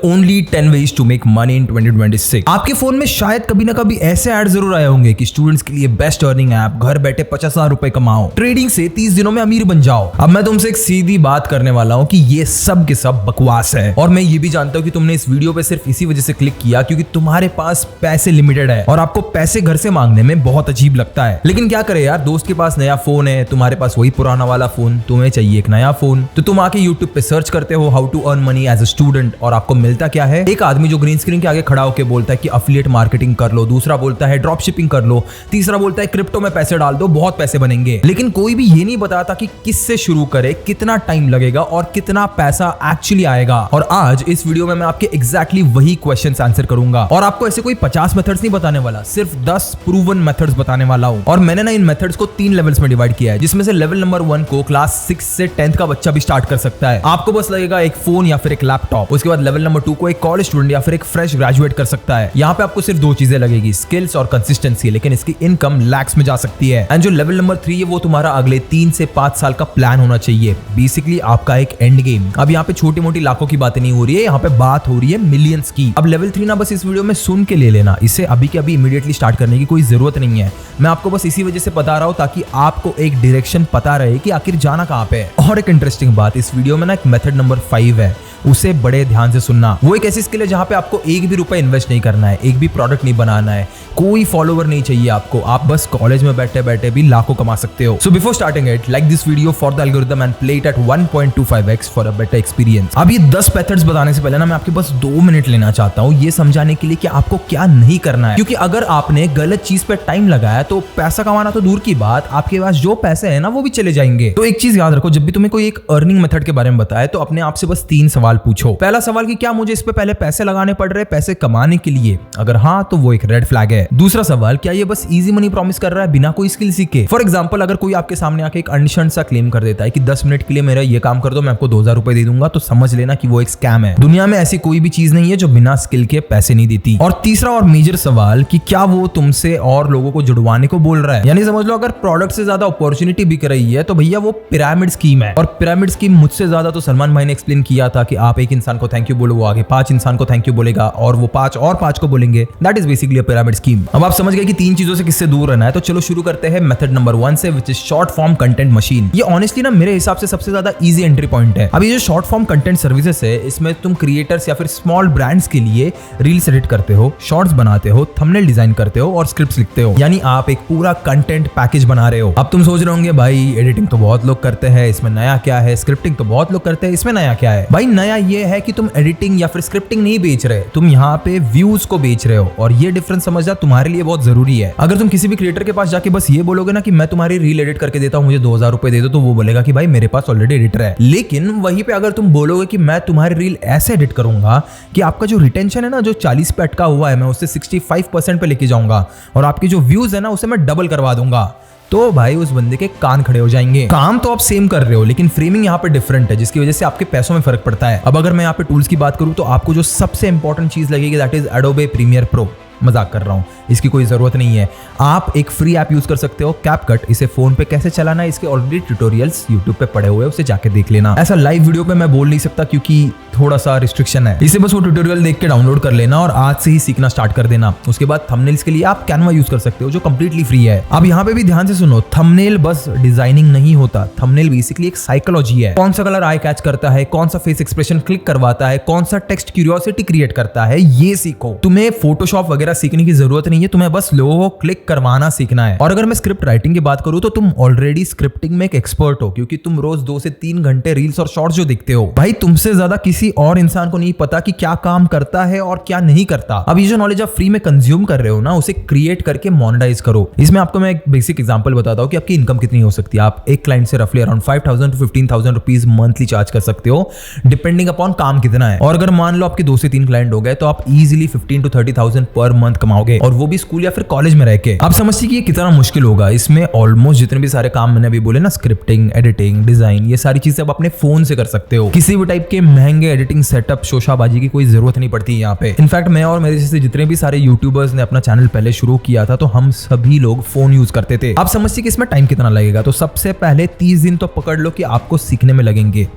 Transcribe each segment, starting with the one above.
Only 10 ways to make money in 2026। आपके phone में शायद कभी ना कभी ऐसे ऐड जरूर आए होंगे कि स्टूडेंट्स के लिए बेस्ट अर्निंग ऐप, घर बैठे 50,000 रुपए कमाओ, ट्रेडिंग से 30 दिनों में अमीर बन जाओ। अब मैं तुमसे एक सीधी बात करने वाला हूं कि ये सब के सब बकवास है, और मैं ये भी जानता हूं कि तुमने इस वीडियो पे सिर्फ इसी वजह से क्लिक किया क्योंकि तुम्हारे पास पैसे लिमिटेड है और आपको पैसे घर से मांगने में बहुत अजीब लगता है। लेकिन क्या करे यार, दोस्त के पास नया फोन है, तुम्हारे पास वही पुराना वाला फोन, तुम्हें चाहिए एक नया फोन, तो तुम आके यूट्यूब पे सर्च करते हो how to earn money as a student, और आपको मिलता क्या है? एक आदमी जो ग्रीन स्क्रीन के आगे खड़ा होकर बोलता है कि अफिलिएट मार्केटिंग कर लो, दूसरा बोलता है ड्रॉप शिपिंग कर लो, तीसरा बोलता है क्रिप्टो में पैसे डाल दो, बहुत पैसे बनेंगे। लेकिन कोई भी ये नहीं बताता कि किससे शुरू करे, कितना टाइम लगेगा और कितना पैसा एक्चुअली आएगा। और आज इस वीडियो में मैं आपके एग्जैक्टली वही क्वेश्चंस आंसर करूंगा, और आपको ऐसे कोई 50 मेथड्स नहीं बताने वाला, सिर्फ 10 प्रूवन मेथड्स बताने वाला हूं। और मैंने ना इन मेथड्स को 3 लेवल्स में डिवाइड किया है, जिसमें से लेवल नंबर 1 को क्लास 6 से 10th का बच्चा भी स्टार्ट कर सकता है। आपको बस लगेगा एक फोन या फिर एक लैपटॉप। उसके बाद लेवल नंबर 2 को एक कॉलेज स्टूडेंट या फिर एक फ्रेश ग्रेजुएट कर सकता है। यहाँ पे आपको सिर्फ 2 चीजें लगेगी, स्किल्स और कंसिस्टेंसी, लेकिन इसकी इनकम लैक्स में जा सकती है। एंड जो लेवल नंबर 3 है वो तुम्हारा अगले 3 से 5 साल का प्लान होना चाहिए, बेसिकली आपका एक एंड गेम। अब यहाँ पे छोटी मोटी लाखों की बातें नहीं हो रही है, यहाँ पे बात हो रही है मिलियंस की। अब लेवल 3 ना बस इस वीडियो में सुन के ले लेना, इसे अभी के अभी इमीडिएटली स्टार्ट करने की कोई जरूरत नहीं है। मैं आपको बस इसी वजह से बता रहा हूँ ताकि आपको एक डायरेक्शन पता रहे कि आखिर जाना कहाँ पे है। और एक इंटरेस्टिंग बात, इस वीडियो में ना एक मेथड नंबर 5 है, उसे बड़े ध्यान से सुनना। वो एक ऐसी स्किल है जहां पे आपको एक भी रुपए इन्वेस्ट नहीं करना है, एक भी प्रोडक्ट नहीं बनाना है, कोई फॉलोवर नहीं चाहिए आपको, आप बस कॉलेज में बैठे बैठे भी लाखों कमा सकते हो। So before starting it, like this video for the algorithm and play it at 1.25x for a better experience. अब ये 10 मेथड्स बताने से पहले ना मैं आपके बस 2 मिनट लेना चाहता हूँ ये समझाने के लिए कि आपको क्या नहीं करना है, क्योंकि अगर आपने गलत चीज पे टाइम लगाया तो पैसा कमाना तो दूर की बात, आपके पास जो पैसे है ना वो भी चले जाएंगे। तो एक चीज याद रखो, जब भी तुम्हें कोई एक अर्निंग मेथड के बारे में बताए तो अपने आप से बस 3 सवाल पूछो। पहला सवाल कि क्या मुझे इस पे पहले पैसे लगाने पड़ रहे हैं पैसे कमाने के लिए? अगर हाँ तो वो एक रेड फ्लैग है। दूसरा सवाल, क्या ये बस इजी मनी प्रॉमिस कर रहा है बिना कोई स्किल सीखे? फॉर एग्जांपल, अगर कोई आपके सामने आके एक अनशन सा क्लेम कर देता है कि 10 मिनट के लिए मेरा ये काम कर दो, मैं आपको 2000 रुपए दे दूंगा, तो समझ लेना कि वो एक स्कैम है। दुनिया में ऐसी कोई भी चीज नहीं है जो बिना स्किल के पैसे नहीं देती। और तीसरा और मेजर सवाल कि क्या वो तुमसे और लोगों को जुड़वाने को बोल रहा है? यानी समझ लो अगर प्रोडक्ट से ज्यादा अपॉर्चुनिटी बिक रही है तो भैया वो पिरामिड स्कीम है। और पिरामिड स्कीम मुझसे ज्यादा तो सलमान भाई ने एक्सप्लेन किया था कि आप एक इंसान को थैंक यू बोलो, वो आगे 5 इंसान को थैंक यू बोलेगा और वो 5 और 5 को बोलेंगे। That is basically a pyramid scheme. अब आप समझ गए कि 3 चीजों से किससे दूर रहना है, तो चलो शुरू करते हैं मेथड नंबर 1 से, which is short form content machine. ये ऑनेस्टली ना मेरे हिसाब से सबसे ज्यादा इजी एंट्री पॉइंट है। अब ये जो शॉर्ट फॉर्म कंटेंट सर्विसेज है, इसमें तुम क्रिएटर्स या फिर स्मॉल ब्रांड्स के लिए रील्स एडिट करते हो, शॉर्ट्स बनाते हो, थंबनेल डिजाइन करते हो और स्क्रिप्ट्स लिखते हो। यानी आप एक पूरा कंटेंट पैकेज बना रहे हो। अब तुम सोच रहे होंगे भाई एडिटिंग तो बहुत लोग करते हैं, इसमें नया क्या है? स्क्रिप्टिंग तो बहुत लोग करते हैं, इसमें नया क्या है? भाई नया ये है कि तुम एडिटिंग या फिर स्क्रिप्टिंग नहीं बेच रहे, तुम यहाँ पे व्यूज को बेच रहे हो, और ये डिफरेंस समझना तुम्हारे लिए बहुत जरूरी है। अगर तुम किसी भी क्रिएटर के पास जाके बस ये बोलोगे ना कि मैं तुम्हारी रील एडिट करके देता हूँ, मुझे 2000 रुपए दे दो, तो वो बोलेगा कि भाई मेरे पास ऑलरेडी एडिटर है। लेकिन वहीं पे अगर तुम बोलोगे कि मैं तुम्हारी रील ऐसे एडिट करूंगा कि आपका जो रिटेंशन है ना, जो 40 पे अटका हुआ है, मैं उससे 65% पे लेके जाऊंगा, और आपके जो व्यूज है ना उसे मैं डबल करवा दूंगा, तो भाई उस बंदे के कान खड़े हो जाएंगे। काम तो आप सेम कर रहे हो, लेकिन फ्रेमिंग यहाँ पे डिफरेंट है, जिसकी वजह से आपके पैसों में फर्क पड़ता है। अब अगर मैं यहाँ पे टूल्स की बात करूँ तो आपको जो सबसे इंपॉर्टेंट चीज लगेगी that is Adobe Premiere Pro. मजाक कर रहा हूँ, इसकी कोई जरूरत नहीं है। आप एक फ्री ऐप यूज कर सकते हो, कैपकट। इसे फोन पे कैसे चलाना है इसके ऑलरेडी ट्यूटोरियल्स यूट्यूब पे पड़े हुए हैं, उसे जाके देख लेना। ऐसा लाइव वीडियो पे मैं बोल नहीं सकता क्योंकि थोड़ा सा रिस्ट्रिक्शन है, इसे बस वो ट्यूटोरियल देख के डाउनलोड कर लेना और आज से ही सीखना स्टार्ट कर देना। उसके बाद थंबनेल्स के लिए आप कैनवा यूज कर सकते हो जो कंप्लीटली फ्री है। अब यहाँ पे भी ध्यान से सुनो, थंबनेल बस डिजाइनिंग नहीं होता, थंबनेल बेसिकली एक साइकोलॉजी है। कौन सा कलर आई कैच करता है, कौन सा फेस एक्सप्रेशन क्लिक करवाता है, कौन सा टेक्स्ट क्यूरियोसिटी क्रिएट करता है, ये सीखो। तुम्हें फोटोशॉप वगैरह सीखने की जरूरत नहीं है, तुम्हें बस लोगों को क्लिक करवाना सीखना है। और अगर मैं स्क्रिप्ट राइटिंग की बात करूं तो तुम ऑलरेडी स्क्रिप्टिंग में एक एक्सपर्ट हो, क्योंकि तुम रोज 2 से 3 घंटे रील्स और शॉर्ट्स जो देखते हो। भाई तुमसे ज्यादा किसी और इंसान को नहीं पता कि क्या काम करता है और क्या नहीं करता। अब ये जो नॉलेज आप फ्री में कंज्यूम कर रहे हो ना, उसे क्रिएट करके मोनेटाइज करो। इसमें आपको मैं एक बेसिक एग्जांपल बताता हूं कि आपकी इनकम कितनी हो सकती है। आप एक क्लाइंट से रफली around 5000 to 15,000 rupees monthly charge कर सकते हो, डिपेंडिंग अपॉन काम कितना है। और अगर मान लो आपके 2 से 3 क्लाइंट हो गए तो आप इजिली 15 to 30,000 पर मंथ कमाओगे, और वो भी स्कूल या फिर कॉलेज में रह के। आप समझिए कि ये कितना मुश्किल होगा। इसमें ऑलमोस्ट जितने भी सारे काम मैंने अभी बोले ना, स्क्रिप्टिंग, एडिटिंग, डिजाइन, ये सारी चीजें आप अपने फोन से कर सकते हो। किसी भी टाइप के महंगे एडिटिंग सेटअप, शोशाबाजी की कोई जरूरत नहीं पड़ती है यहाँ पे। इनफैक्ट मैं और मेरे जैसे जितने भी सारे यूट्यूबर्स ने अपना चैनल पहले शुरू किया था, तो हम सभी लोग फोन यूज करते थे। आप समझिए कि इसमें टाइम कितना लगेगा। तो सबसे पहले 30 दिन तो पकड़ लो कि आपको सीखने में लगेंगे।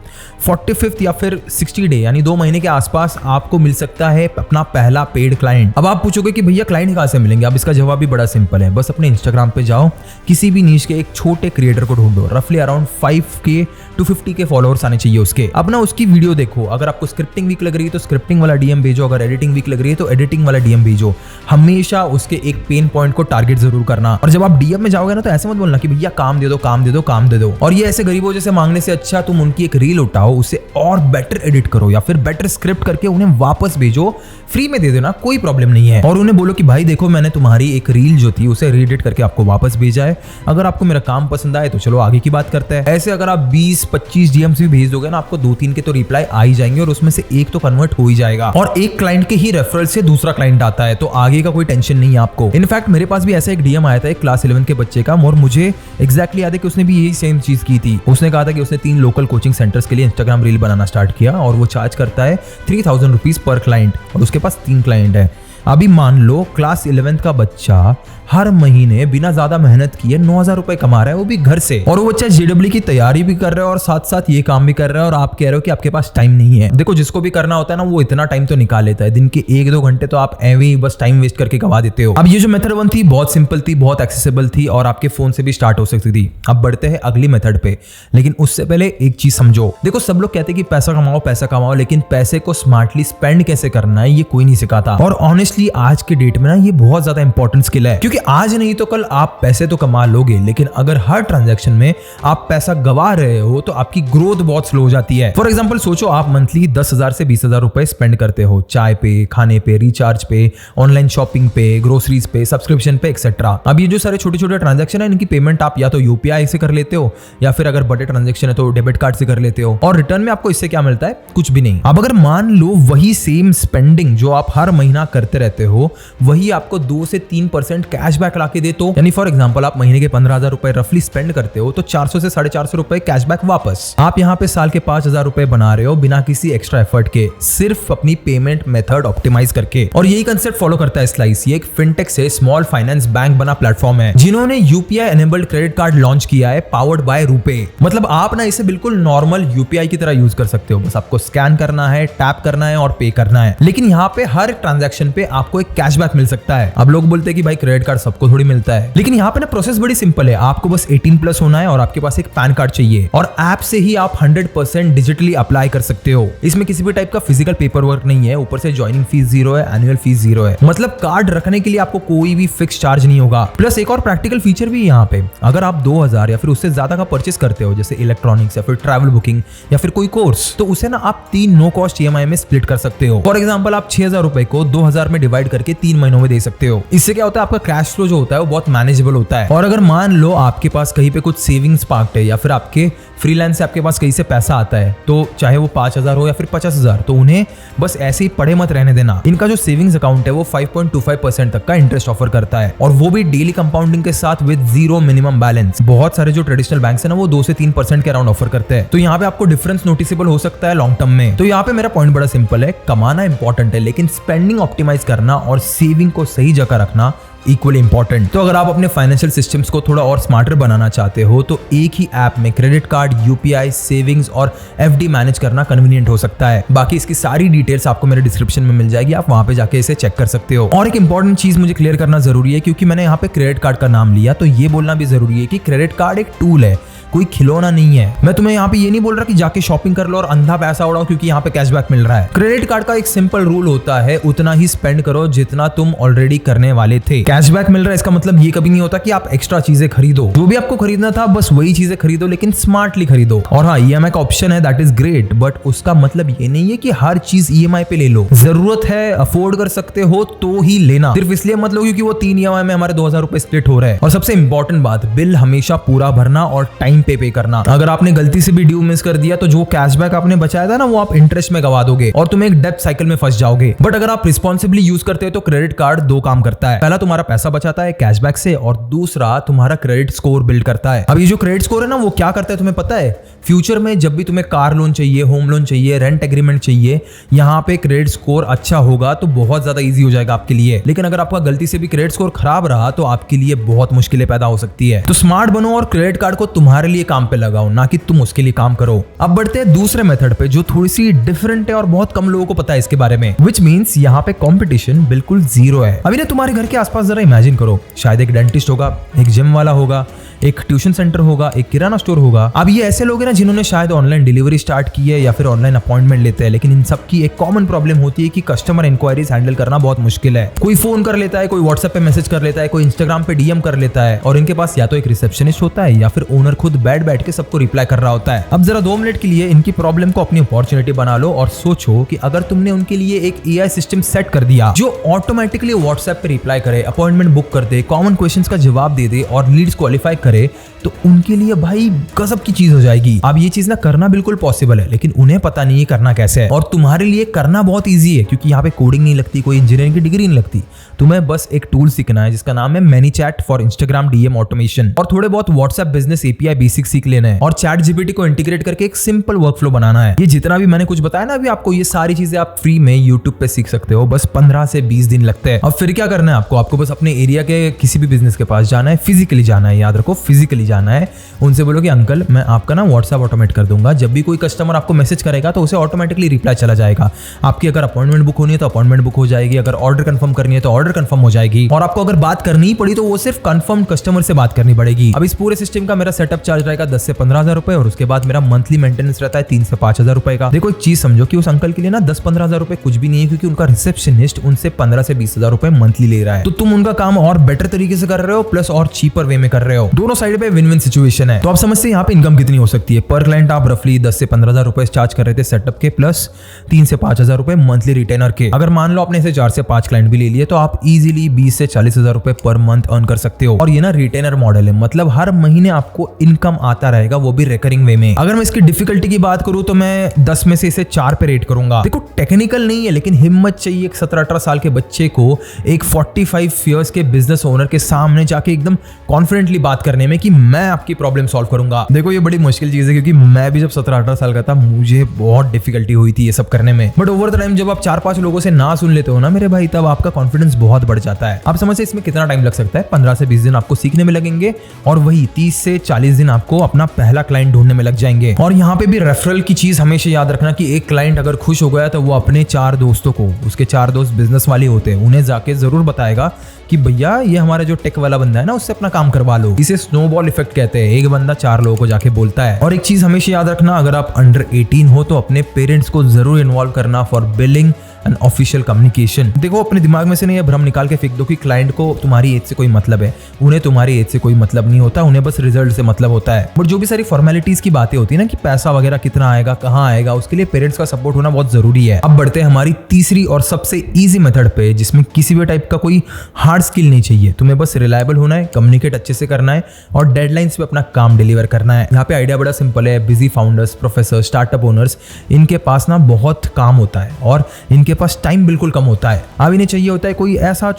45th या फिर 60 डे यानी 2 महीने के आसपास आपको मिल सकता है अपना पहला पेड क्लाइंट। अब आप पूछोगे कि भैया क्लाइंट कहां से मिलेंगे? अब इसका जवाब भी बड़ा सिंपल है। बस अपने इंस्टाग्राम पे जाओ, किसी भी नीश के एक छोटे क्रिएटर को ढूंढो, रफली around 5K to 50K followers आने चाहिए उसके। अब ना उसकी वीडियो देखो। अगर आपको स्क्रिप्टिंग वीक लग रही है तो स्क्रिप्टिंग वाला डीएम भेजो, अगर एडिटिंग वीक लग रही है तो एडिटिंग वाला डीएम भेजो। हमेशा उसके एक पेन पॉइंट को टारगेट जरूर करना। और जब आप डीएम में जाओगे ना, तो ऐसे मत बोलना कि भैया काम दे दो, काम दे दो, काम दे दो। और ये ऐसे गरीबों जैसे मांगने से अच्छा तुम उनकी एक रील उठाओ, उसे और बेटर एडिट करो या फिर बेटर स्क्रिप्ट करके उन्हें वापस भेजो, फ्री में दे देना, कोई प्रॉब्लम नहीं है। और उन्हें बोलो कि भाई देखो, मैंने तुम्हारी एक रील जो थी उसे रीएडिट करके आपको वापस भेजा है, अगर आपको मेरा काम पसंद आए तो चलो आगे की बात करते हैं। ऐसे अगर आप 20-25 डीएम्स भी भेज दोगे ना, आपको 2-3 के तो रिप्लाई आ ही जाएंगे और उसमें से एक तो कन्वर्ट हो ही जाएगा। और एक क्लाइंट के ही रेफरल से दूसरा क्लाइंट आता है, तो आगे का कोई टेंशन नहीं है आपको। इनफैक्ट मेरे पास भी ऐसा एक डीएम आया था एक क्लास 11 के बच्चे का, और मुझे एग्जैक्टली याद है कि उसने भी यही सेम चीज की थी। उसने कहा था कि उसने 3 लोकल कोचिंग सेंटर्स के लिए इंस्टाग्राम रील बनाना स्टार्ट किया और वो चार्ज करता है 3000 रुपीज पर क्लाइंट, और उसके पास 3 क्लाइंट है। अभी मान लो क्लास 11 का बच्चा हर महीने बिना ज्यादा मेहनत किए 9000 रुपए कमा रहा है, वो भी घर से। और वो बच्चा जेडब्ल्यू की तैयारी भी कर रहा है और साथ साथ ये काम भी कर रहा है, और आप कह रहे हो कि आपके पास टाइम नहीं है। देखो, जिसको भी करना होता है ना, वो इतना टाइम तो निकाल लेता है। दिन के 1-2 घंटे तो आप एवे ही बस टाइम वेस्ट करके गवा देते हो। अब ये जो मेथड 1 थी बहुत सिंपल थी, बहुत एक्सेसिबल थी और आपके फोन से भी स्टार्ट हो सकती थी। अब बढ़ते हैं अगली मेथड पे, लेकिन उससे पहले एक चीज समझो। देखो, सब लोग कहते हैं कि पैसा कमाओ, लेकिन पैसे को स्मार्टली स्पेंड कैसे करना है ये कोई नहीं सिखाता। और ऑनेस्टली आज के डेट में ना ये बहुत ज्यादा इंपॉर्टेंट स्किल है, क्योंकि आज नहीं तो कल आप पैसे तो कमा लोगे, लेकिन अगर हर ट्रांजैक्शन में आप पैसा गवा रहे हो तो आपकी ग्रोथ बहुत स्लो हो जाती है। फॉर एग्जांपल सोचो, आप मंथली 10,000 से 20,000 रुपए स्पेंड करते हो चाय पे, खाने पे, रिचार्ज पे, ऑनलाइन शॉपिंग पे, ग्रोसरीज पे, सब्सक्रिप्शन पे, एक्सेट्रा। अब ये जो सारे छोटे छोटे ट्रांजैक्शन है, इनकी पेमेंट आप या तो यूपीआई से कर लेते हो या फिर अगर बड़े ट्रांजैक्शन है तो डेबिट कार्ड से कर लेते हो, और रिटर्न में आपको इससे क्या मिलता है? कुछ भी नहीं। अब अगर मान लो वही सेम स्पेंडिंग जो आप हर महीना करते रहते हो, वही आपको 2 से 3% कैशबैक लाके दे, तो यानी फॉर एग्जांपल आप महीने के 15,000 रुपए रफली स्पेंड करते हो, तो 400 से 450 रुपए कैशबैक वापस। आप यहाँ पे साल के 5,000 रुपए बना रहे हो बिना किसी एक्स्ट्रा एफर्ट के, सिर्फ अपनी पेमेंट मेथड ऑप्टिमाइज करके। और यही कंसेप्ट फॉलो करता है स्लाइस। ये एक फिनटेक से स्मॉल फाइनेंस बैंक बना प्लेटफॉर्म है, जिन्होंने UPI enabled credit card launch किया है, पावर्ड बाय रुपे। मतलब आप ना इसे बिल्कुल नॉर्मल यूपीआई की तरह यूज कर सकते हो, बस आपको स्कैन करना है, टैप करना है और पे करना है। लेकिन यहाँ पे हर ट्रांजैक्शन पे आपको एक कैशबैक मिल सकता है। अब लोग बोलते हैं कि भाई क्रेडिट कार्ड सबको थोड़ी मिलता है, लेकिन यहाँ पे ना प्रोसेस बड़ी सिंपल है। आपको बस 18+ होना है और आपके पास एक पैन कार्ड चाहिए, और ऐप से ही आप 100% डिजिटली अप्लाई कर सकते हो। इसमें किसी भी टाइप का फिजिकल पेपर वर्क नहीं है, ऊपर से ज्वाइनिंग फीस 0 है, एनुअल फीस 0 है। मतलब कार्ड रखने के लिए आपको कोई भी फिक्स चार्ज नहीं होगा। प्लस एक और प्रैक्टिकल फीचर भी है यहाँ पे, अगर आप 2000 या फिर उससे ज्यादा का परचेस करते हो, जैसे इलेक्ट्रॉनिक्स या फिर ट्रैवल बुकिंग या फिर कोई कोर्स, तो उसे ना आप 3 नो कॉस्ट ईएमआई में स्प्लिट कर सकते हो। फॉर एग्जाम्पल आप 6,000 रुपए को 2000 में डिवाइड करके 3 महीनों में दे सकते हो। इससे क्या होता है, आपका कैश फ्लो जो होता है वो बहुत मैनेजेबल होता है। और अगर मान लो आपके पास कहीं पे कुछ सेविंग्स पार्क्ड है या फिर आपके फ्रीलांस से आपके पास कहीं से पैसा आता है, तो चाहे वो 5,000 हो या फिर 50,000, तो उन्हें बस ऐसे ही पड़े मत रहने देना। इनका जो सेविंग्स अकाउंट है वो 5.25% तक का इंटरेस्ट ऑफर करता है, और वो भी डेली कंपाउंडिंग के साथ विद 0 मिनिमम बैलेंस। बहुत सारे जो ट्रेडिशनल बैंक्स है ना, वो 2 से 3% के अराउंड ऑफर करते हैं। तो यहाँ पे आपको डिफरेंस नोटिसेबल हो सकता है लॉन्ग टर्म में। तो यहाँ पे मेरा पॉइंट बड़ा सिंपल है, कमाना इंपॉर्टेंट है, लेकिन स्पेंडिंग ऑप्टिमाइज करना और सेविंग को सही जगह रखना इक्वली इंपॉर्टेंट। तो अगर आप अपने फाइनेंशियल सिस्टम्स को थोड़ा और स्मार्टर बनाना चाहते हो, तो एक ही ऐप में क्रेडिट कार्ड, यूपीआई, सेविंग्स और एफडी मैनेज करना कन्वीनियंट हो सकता है। बाकी इसकी सारी डिटेल्स आपको मेरे डिस्क्रिप्शन में मिल जाएगी, आप वहां पे जाके इसे चेक कर सकते हो। और एक इंपॉर्टेंट चीज मुझे क्लियर करना जरूरी है, क्योंकि मैंने यहाँ पे क्रेडिट कार्ड का नाम लिया, तो ये बोलना भी जरूरी है कि क्रेडिट कार्ड एक टूल है, कोई खिलौना नहीं है। मैं तुम्हें यहाँ पे ये नहीं बोल रहा कि जाके शॉपिंग कर लो और अंधा पैसा उड़ाओ क्योंकि यहाँ पे कैशबैक मिल रहा है। क्रेडिट कार्ड का एक सिंपल रूल होता है, उतना ही स्पेंड करो जितना तुम ऑलरेडी करने वाले थे। कैशबैक मिल रहा है, इसका मतलब ये कभी नहीं होता कि आप एक्स्ट्रा चीजें खरीदो। जो भी आपको खरीदना था बस वही चीजें खरीदो, लेकिन स्मार्टली खरीदो। और हाँ, ईएमआई का ऑप्शन है, दैट इज ग्रेट, बट उसका मतलब ये नहीं है कि हर चीज ईएमआई पे ले लो। जरूरत है, अफोर्ड कर सकते हो तो ही लेना। सिर्फ इसलिए मत लो क्योंकि वो 3 ईएमआई में हमारे 2000 रुपए स्प्लिट हो रहे हैं। और सबसे इंपॉर्टेंट बात, बिल हमेशा पूरा भरना और टाइम पे करना। अगर आपने गलती से भी ड्यू मिस कर दिया तो जो कैशबैक आपने बचाया था ना वो आप इंटरेस्ट में गवा दोगे और तुम एक डेब्ट साइकिल में फंस जाओगे। बट अगर आप रिस्पॉन्सिबली यूज करते हो तो क्रेडिट कार्ड दो काम करता है, पहला तुम्हारा पैसा बचाता है कैशबैक से और दूसरा तुम्हारा क्रेडिट स्कोर बिल्ड करता है। अब ये जो क्रेडिट स्कोर है ना वो क्या करता है तुम्हें पता है? फ्यूचर में जब भी तुम्हें कार लोन चाहिए, होम लोन चाहिए, रेंट एग्रीमेंट चाहिए, यहाँ पे क्रेडिट स्कोर अच्छा होगा तो बहुत ज्यादा इजी हो जाएगा आपके लिए। लेकिन अगर आपका गलती से भी क्रेडिट स्कोर खराब रहा तो आपके लिए बहुत मुश्किलें पैदा हो सकती है। तो स्मार्ट बनो और क्रेडिट कार्ड को तुम्हारे लिए काम पे लगाओ, ना कि तुम उसके लिए काम करो। अब बढ़ते हैं दूसरे मेथड पे जो थोड़ी सी डिफरेंट है और बहुत कम लोगों को पता है इसके बारे में, विच मीन्स यहाँ पे कंपटीशन बिल्कुल जीरो है। अभी ना तुम्हारे घर के आसपास जरा इमेजिन करो, शायद एक डेंटिस्ट होगा, एक जिम वाला होगा, एक ट्यूशन सेंटर होगा, एक किराना स्टोर होगा। अब ये ऐसे लोग हैं ना जिन्होंने शायद ऑनलाइन डिलीवरी स्टार्ट की है या फिर ऑनलाइन अपॉइंटमेंट लेते हैं, लेकिन इन सब की एक कॉमन प्रॉब्लम होती है कि कस्टमर इंक्वायरीज हैंडल करना बहुत मुश्किल है। कोई फोन कर लेता है, कोई व्हाट्सएप पे मैसेज कर लेता है, कोई इंस्टाग्राम पे डीएम कर लेता है और इनके पास या तो एक रिसेप्शनिस्ट होता है या फिर ओनर खुद बैठ के सबको रिप्लाई कर रहा होता है। अब जरा 2 मिनट के लिए इनकी प्रॉब्लम को अपनी अपॉर्चुनिटी बना लो और सोचो कि अगर तुमने उनके लिए एक एआई सिस्टम सेट कर दिया जो ऑटोमेटिकली व्हाट्सएप पे रिप्लाई करे, अपॉइंटमेंट बुक कर दे, कॉमन क्वेश्चंस का जवाब दे दे और लीड्स क्वालिफाई करे, तो उनके लिए भाई गजब की चीज हो जाएगी। अब ये चीज ना करना बिल्कुल पॉसिबल है, लेकिन उन्हें पता नहीं है करना कैसे है। और तुम्हारे लिए करना बहुत इजी है क्योंकि यहाँ पे कोडिंग नहीं लगती, कोई इंजीनियरिंग की डिग्री नहीं लगती। तुम्हें बस एक टूल सीखना है जिसका नाम है मैनीचैट फॉर इंस्टाग्राम डीएम ऑटोमेशन और थोड़े बहुत व्हाट्सएप बिजनेस एपीआई बेसिक सीख लेना है और चैट जीपीटी को इंटीग्रेट करके एक सिंपल वर्कफ्लो बनाना है। ये जितना भी मैंने कुछ बताया ना अभी आपको, ये सारी चीजें आप फ्री में यूट्यूब पे सीख सकते हो। बस 15 से 20 दिन लगते हैं। अब फिर क्या करना है आपको बस अपने एरिया के किसी भी बिजनेस के पास जाना है, फिजिकली जाना है, याद रखो फिजिकली जाना है। उनसे बोलो कि अंकल मैं आपका ना व्हाट्सएप ऑटोमेट कर दूंगा, जब भी कोई कस्टमर आपको मैसेज करेगा तो उसे ऑटोमेटिकली रिप्लाई चला जाएगा। आपकी अगर अपॉइंटमेंट बुक होनी है तो अपॉइंटमेंट बुक हो जाएगी, अगर ऑर्डर कंफर्म करनी है तो ऑर्डर कंफर्म हो जाएगी और आपको अगर बात करनी ही पड़ी तो वो सिर्फ कंफर्म कस्टमर से बात करनी पड़ेगी। अब इस पूरे सिस्टम का मेरा सेटअप चार्ज रहेगा 10 से 15,000 रुपए और उसके बाद मेरा मंथली मेंटेनेंस रहता है 3 से 5,000 रुपए का। देखो एक चीज समझो कि उस अंकल के लिए ना 10-15,000 रुपए कुछ भी नहीं है क्योंकि उनका रिसेप्शनिस्ट उनसे 15 से 20,000 रुपए मंथली ले रहा है। तो तुम उनका काम और बेटर तरीके से कर रहे हो प्लस और चीपर वे में कर रहे हो। दोनों साइड पे विन विन सिचुएशन है। तो आप समझते हैं यहाँ पे इनकम कितनी हो सकती है। पर क्लाइंट आप रफली 10 से 15,000 रुपए चार्ज कर रहे थे सेटअप के, प्लस 3 से 5,000 रुपए मंथली रिटेनर के। अगर मान लो आपने इसे 4 से 5 क्लाइंट भी ले लिए तो आप इजीली 20 से 40,000 रुपए पर मंथ अर्न कर सकते हो। और ये ना रिटेनर मॉडल है, मतलब हर महीने आपको इनकम आता रहेगा, वो भी रिकरिंग वे में। अगर मैं इसकी डिफिकल्टी की बात करूं तो मैं 10 में से इसे 4 पे रेट करूंगा। देखो टेक्निकल नहीं है लेकिन हिम्मत चाहिए एक 17-18 साल के बच्चे को एक 45 इयर्स के बिजनेस ओनर के सामने जाके एकदम कॉन्फिडेंटली बात करने में कि मैं आपकी प्रॉब्लम सॉल्व करूंगा। देखो ये बड़ी मुश्किल चीज है क्योंकि मैं भी जब 17-18 साल का था मुझे बहुत डिफिकल्टी हुई थी ये सब करने में। बट ओवर द टाइम जब आप 4-5 लोगों से ना सुन लेते हो ना मेरे भाई, तब आपका कॉन्फिडेंस बहुत बढ़ जाता है। आप समझते इसमें कितना टाइम लग सकता है? 15 से 20 दिन आपको सीखने में लगेंगे और वही 30 से 40 दिन आपको अपना पहला क्लाइंट ढूंढने में लग जाएंगे। और यहाँ पे भी रेफरल की चीज हमेशा याद रखना कि एक क्लाइंट अगर खुश हो गया तो वो अपने 4 दोस्तों को, उसके 4 दोस्त बिजनेस वाले होते हैं, उन्हें जाके जरूर बताएगा कि भैया ये हमारा जो टेक वाला बंदा है ना उससे अपना काम करवा लो। इसे स्नोबॉल इफेक्ट कहते हैं। एक बंदा 4 लोगों को जाके बोलता है। और एक चीज हमेशा याद रखना, अगर आप अंडर 18 हो तो अपने पेरेंट्स को जरूर इन्वॉल्व करना for billing and official communication. देखो अपने दिमाग में से नहीं ये भ्रम निकाल के फेंक दो कि क्लाइंट को तुम्हारी एज से कोई मतलब है। उन्हें तुम्हारी एज से कोई मतलब नहीं होता, उन्हें बस रिजल्ट से मतलब होता है। बट जो भी सारी फॉर्मेलिटीज की बातें होती है ना कि पैसा वगैरह कितना आएगा, कहाँ आएगा, उसके लिए पेरेंट्स का सपोर्ट होना बहुत जरूरी है। अब बढ़ते हैं हमारी तीसरी और सबसे ईजी मेथड पे, जिसमें किसी भी टाइप का कोई हार्ड स्किल नहीं चाहिए। तुम्हें बस रिलायबल होना है, कम्युनिकेट अच्छे से करना है और डेडलाइंस पे अपना काम डिलीवर करना है। यहाँ पे आइडिया बड़ा सिंपल है। Busy founders, professor, startup owners, इनके पास ना बहुत काम होता है और इनके पास टाइम बिल्कुल कम होता है। अब इन्हें चाहिए होता है कोई ऐसा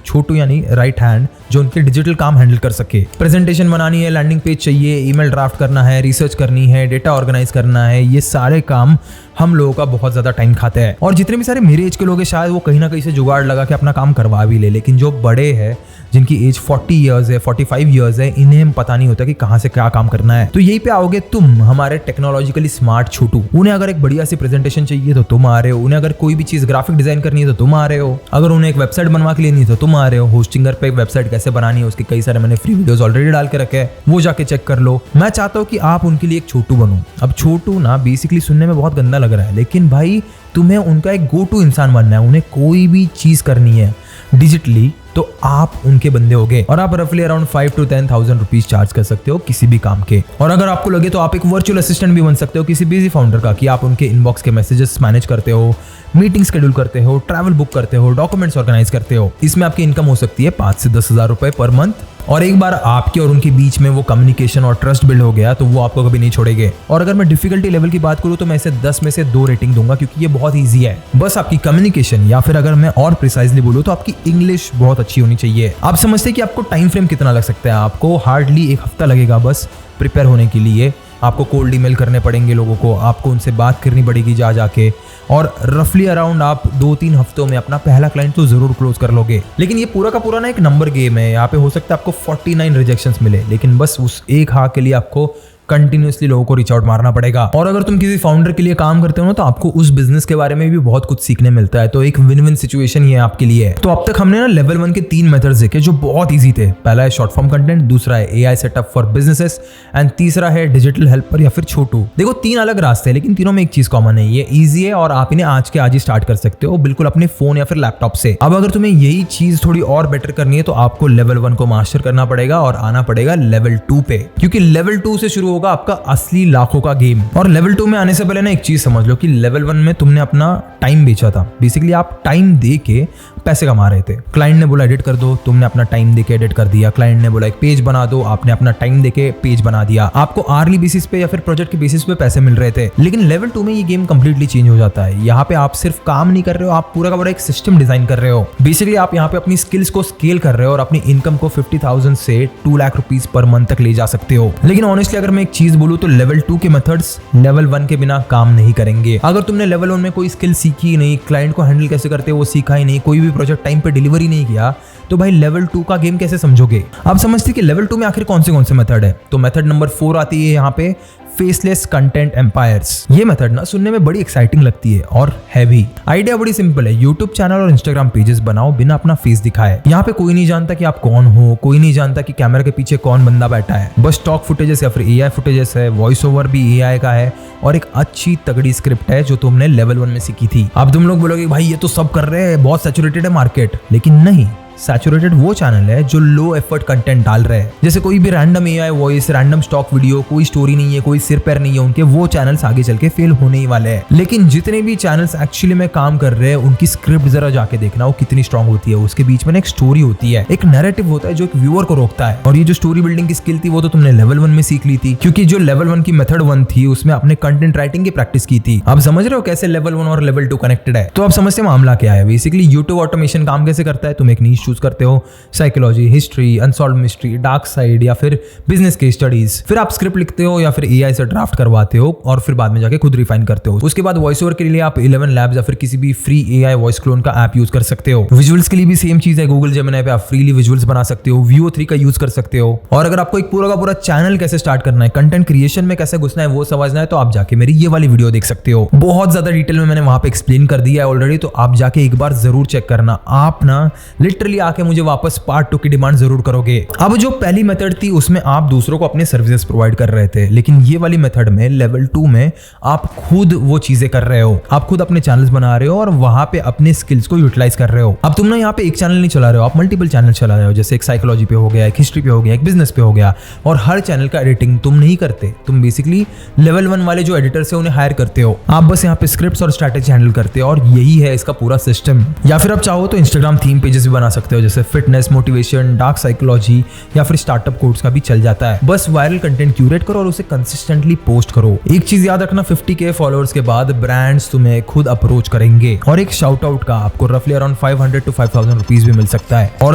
छोटू यानी राइट हैंड जो उनके डिजिटल काम हैंडल कर सके। प्रेजेंटेशन बनानी है, लैंडिंग पेज चाहिए, ईमेल ड्राफ्ट करना है, रिसर्च करनी है, डेटा ऑर्गेनाइज करना है। ये सारे काम हम लोगों का बहुत ज्यादा टाइम खाते हैं। और जितने भी सारे मेरे एज के लोग हैं शायद वो कहीं ना कहीं से जुगाड़ लगा के अपना काम करवा भी ले, लेकिन जो बड़े हैं जिनकी एज 40 इयर्स है, 45 इयर्स है, इन्हें पता नहीं होता कि कहाँ से क्या काम करना है। तो यही पे आओगे तुम, हमारे टेक्नोलॉजिकली स्मार्ट छोटू। उन्हें अगर एक बढ़िया सी प्रेजेंटेशन चाहिए तो तुम आ रहे हो। उन्हें अगर कोई भी चीज ग्राफिक डिजाइन करनी है तो तुम आ रहे हो। अगर उन्हें एक वेबसाइट बनवा के लेनी है तो तुम आ रहे हो। होस्टिंगर पे एक वेबसाइट कैसे बनानी है उसके कई सारे मैंने फ्री वीडियोस ऑलरेडी डाल के रखे हैं, वो जाके चेक कर लो। मैं चाहता हूँ कि आप उनके लिए एक छोटू बनो। अब छोटू ना बेसिकली सुनने में बहुत गंदा लग रहा है, लेकिन भाई तुम्हें उनका एक गो टू इंसान बनना है। उन्हें कोई भी चीज करनी है डिजिटली तो आप उनके बंदे हो गए और आप रफली अराउंड 5 to 10,000 रुपीज चार्ज कर सकते हो किसी भी काम के। और अगर आपको लगे तो आप एक वर्चुअल असिस्टेंट भी बन सकते हो किसी बिजी फाउंडर का, कि आप उनके इनबॉक्स के मैसेजेस मैनेज करते हो, मीटिंग शेड्यूल करते हो, ट्रैवल बुक करते हो, डॉक्यूमेंट्स ऑर्गेनाइज करते हो। इसमें आपकी इनकम हो सकती है 5 से 10,000 रुपए पर मंथ। और एक बार आपके और उनके बीच में वो कम्युनिकेशन और ट्रस्ट बिल्ड हो गया तो वो आपको कभी नहीं छोड़ेंगे। और अगर मैं डिफिकल्टी लेवल की बात करूँ तो मैं इसे 10 में से 2 रेटिंग दूंगा, क्योंकि ये बहुत ईजी है। बस आपकी कम्युनिकेशन, या फिर अगर मैं और प्रिसाइजली बोलूँ तो आपकी इंग्लिश बहुत अच्छी होनी चाहिए। आप समझते हैं कि आपको टाइम फ्रेम कितना लग सकता है? आपको हार्डली 1 हफ्ता लगेगा बस प्रिपेयर होने के लिए। आपको कोल्ड ईमेल करने पड़ेंगे लोगों को, आपको उनसे बात करनी पड़ेगी जा जाके, और रफली अराउंड आप 2-3 हफ्तों में अपना पहला क्लाइंट तो जरूर क्लोज कर लोगे। लेकिन ये पूरा का पूरा ना एक नंबर गेम है। यहाँ पे हो सकता है आपको 49 रिजेक्शंस मिले, लेकिन बस उस एक हाँ के लिए आपको कंटिन्यूसली लोगों को रीच आउट मारना पड़ेगा। और अगर तुम किसी फाउंडर के लिए काम करते हो ना तो आपको उस बिजनेस के बारे में भी बहुत कुछ सीखने मिलता है। तो एक विन विन सिचुएशन ये आपके लिए है। तो अब तक हमने ना लेवल 1 के 3 मेथड्स देखे जो बहुत इजी थे। पहला है शॉर्ट फॉर्म कंटेंट, दूसरा है AI setup for businesses, and तीसरा है डिजिटल हेल्पर या फिर छोटू। देखो 3 अलग रास्ते हैं, लेकिन तीनों में एक चीज कॉमन है, ये ईजी है और आप इन्हें आज के आज ही स्टार्ट कर सकते हो बिल्कुल अपने फोन या फिर लैपटॉप से। अब अगर तुम्हें यही चीज थोड़ी और बेटर करनी है तो आपको लेवल 1 को मास्टर करना पड़ेगा और आना पड़ेगा लेवल 2 पे, क्योंकि लेवल 2 से शुरू होगा आपका असली लाखों का गेम। और लेवल 2 में आने से पहले ना एक चीज समझ लो कि लेवल 1 में तुमने अपना टाइम बेचा था। बेसिकली आप टाइम दे के पैसे कमा रहे थे। क्लाइंट ने बोला एडिट कर दो, तुमने अपना टाइम देके एडिट कर दिया। क्लाइंट ने बोला एक पेज बना दो, आपने अपना टाइम देके पेज बना दिया। आपको आर्ली बेसिस पे या फिर प्रोजेक्ट के बेसिस पे पैसे मिल रहे थे। लेकिन लेवल 2 में ये गेम कंप्लीटली चेंज हो जाता है। यहाँ पे आप सिर्फ काम नहीं कर रहे हो, आप पूरा का पूरा एक सिस्टम डिजाइन कर रहे हो। बेसिकली आप यहाँ पे अपनी स्किल्स को स्केल कर रहे हो और अपनी इनकम को 50,000 से 2 लाख रुपीज पर मंथ तक ले जा सकते हो। लेकिन ऑनेस्टली अगर मैं एक चीज बोलूँ तो लेवल 2 के मेथड्स लेवल 1 के बिना काम नहीं करेंगे। अगर तुमने लेवल 1 में कोई स्किल सीखी ही नहीं, क्लाइंट को हैंडल कैसे करते हैं वो सीखा ही नहीं, कोई भी प्रोजेक्ट टाइम पे डिलीवरी नहीं किया, तो भाई लेवल 2 का गेम कैसे समझोगे? आप समझते कि लेवल 2 में आखिर कौन से मेथड है? तो मेथड नंबर 4 आती है यहाँ पे, फेसलेस कंटेंट एम्पायर्स। ये मेथड ना सुनने में बड़ी एक्साइटिंग लगती है और हैवी। आइडिया बड़ी सिंपल है, यूट्यूब चैनल और इंस्टाग्राम पेजेस बनाओ बिना अपना फेस दिखाए। यहाँ पे कोई नहीं जानता कि आप कौन हो, कोई नहीं जानता कि कैमरा के पीछे कौन बंदा बैठा है। बस स्टॉक फुटेजेस या फिर एआई फुटेजेस है, वॉइस ओवर भी एआई का है, और एक अच्छी तगड़ी स्क्रिप्ट है जो तुमने लेवल 1 में सीखी थी। अब तुम लोग बोलोगे भाई ये तो सब कर रहे हैं, बहुत सैचुरेटेड है मार्केट, लेकिन नहीं। सैचुरेटेड वो चैनल है जो लो एफर्ट कंटेंट डाल रहे हैं। जैसे कोई भी random AI voice, random stock video, कोई स्टोरी नहीं है, कोई सिर पैर नहीं है उनके, वो चैनल्स आगे चल के फेल होने ही वाले हैं। लेकिन जितने भी चैनल्स एक्चुअली में काम कर रहे हैं उनकी स्क्रिप्ट जरा जाके देखना वो कितनी स्ट्रांग होती है। उसके बीच में एक स्टोरी होती है, एक नैरेटिव होता है जो एक व्यूअर को रोकता है। और ये जो स्टोरी बिल्डिंग की स्किल थी वो तो तुमने लेवल 1 में सीख ली थी, क्योंकि जो लेवल 1 की मेथड 1 थी उसमें आपने कंटेंट राइटिंग की प्रैक्टिस की थी। आप समझ रहे हो कैसे लेवल 1 और लेवल 2 कनेक्टेड है? तो आप समझते मामला क्या है। बेसिकली यूट्यूब ऑटोमेशन काम कैसे करता है? तुम एक नीश चूज करते हो, psychology, history, unsolved mystery, dark side या फिर बिजनेस केस स्टडीज। फिर आप स्क्रिप्ट लिखते हो या फिर एआई से ड्राफ्ट करवाते हो और फिर बाद में जाके खुद रिफाइन करते हो। उसके बाद वॉइस ओवर के लिए आप 11 लैब्स या फिर किसी भी फ्री एआई वॉइस क्लोन का ऐप यूज कर सकते हो। विजुअल्स के लिए भी सेम चीज है, गूगल जेमिनी पे आप फ्रीली विजुअल्स बना सकते हो, VO3 का यूज कर सकते हो। और अगर आपको एक पूरा का पूरा चैनल कैसे स्टार्ट करना है, कंटेंट क्रिएशन में कैसे घुसना है वो समझना है, तो आप जाके मेरी ये वाली वीडियो देख सकते हो। बहुत ज्यादा डिटेल में मैंने वहां पे एक्सप्लेन कर दिया है ऑलरेडी, तो आप जाके एक बार जरूर चेक करना। आप ना लिटरली आके मुझे वापस पार्ट 2 की डिमांड जरूर करोगे। अब जो पहली मेथड थी उसमें आप दूसरों को अपने सर्विसेज प्रोवाइड कर रहे थे, लेकिन ये वाली मेथड में लेवल 2 में आप खुद वो चीजें कर रहे हो। आप खुद अपने चैनल्स बना रहे हो और वहां पे अपने स्किल्स को यूटिलाइज कर रहे हो। अब तुम ना यहाँ पे एक चैनल नहीं चला रहे हो, आप मल्टीपल चैनल चला रहे हो। जैसे एक साइकोलॉजी पे हो गया, एक हिस्ट्री पे हो गया, एक बिजनेस पे हो गया, और हर चैनल का एडिटिंग तुम नहीं करते। तुम बेसिकली लेवल 1 वाले जो एडिटर्स है उन्हें हायर करते हो। आप बस यहाँ पे स्क्रिप्ट्स और स्ट्रैटेजी हैंडल करते हो, और यही है इसका पूरा सिस्टम। या फिर आप चाहो तो इंस्टाग्राम थीम पेजेस भी बना सकते हो, जैसे फिटनेस, मोटिवेशन, डार्क साइकोलॉजी या फिर स्टार्टअप कोड्स का भी चल जाता है। बस वायरल कंटेंट क्यूरेट करो और उसे कंसिस्टेंटली पोस्ट करो। एक चीज याद रखना, 50K फॉलोअर्स के बाद ब्रांड्स तुम्हें खुद अप्रोच करेंगे, और एक शाउट आउट का आपको रफली अराउंड 500 to 5,000 रुपीज भी मिल सकता है। और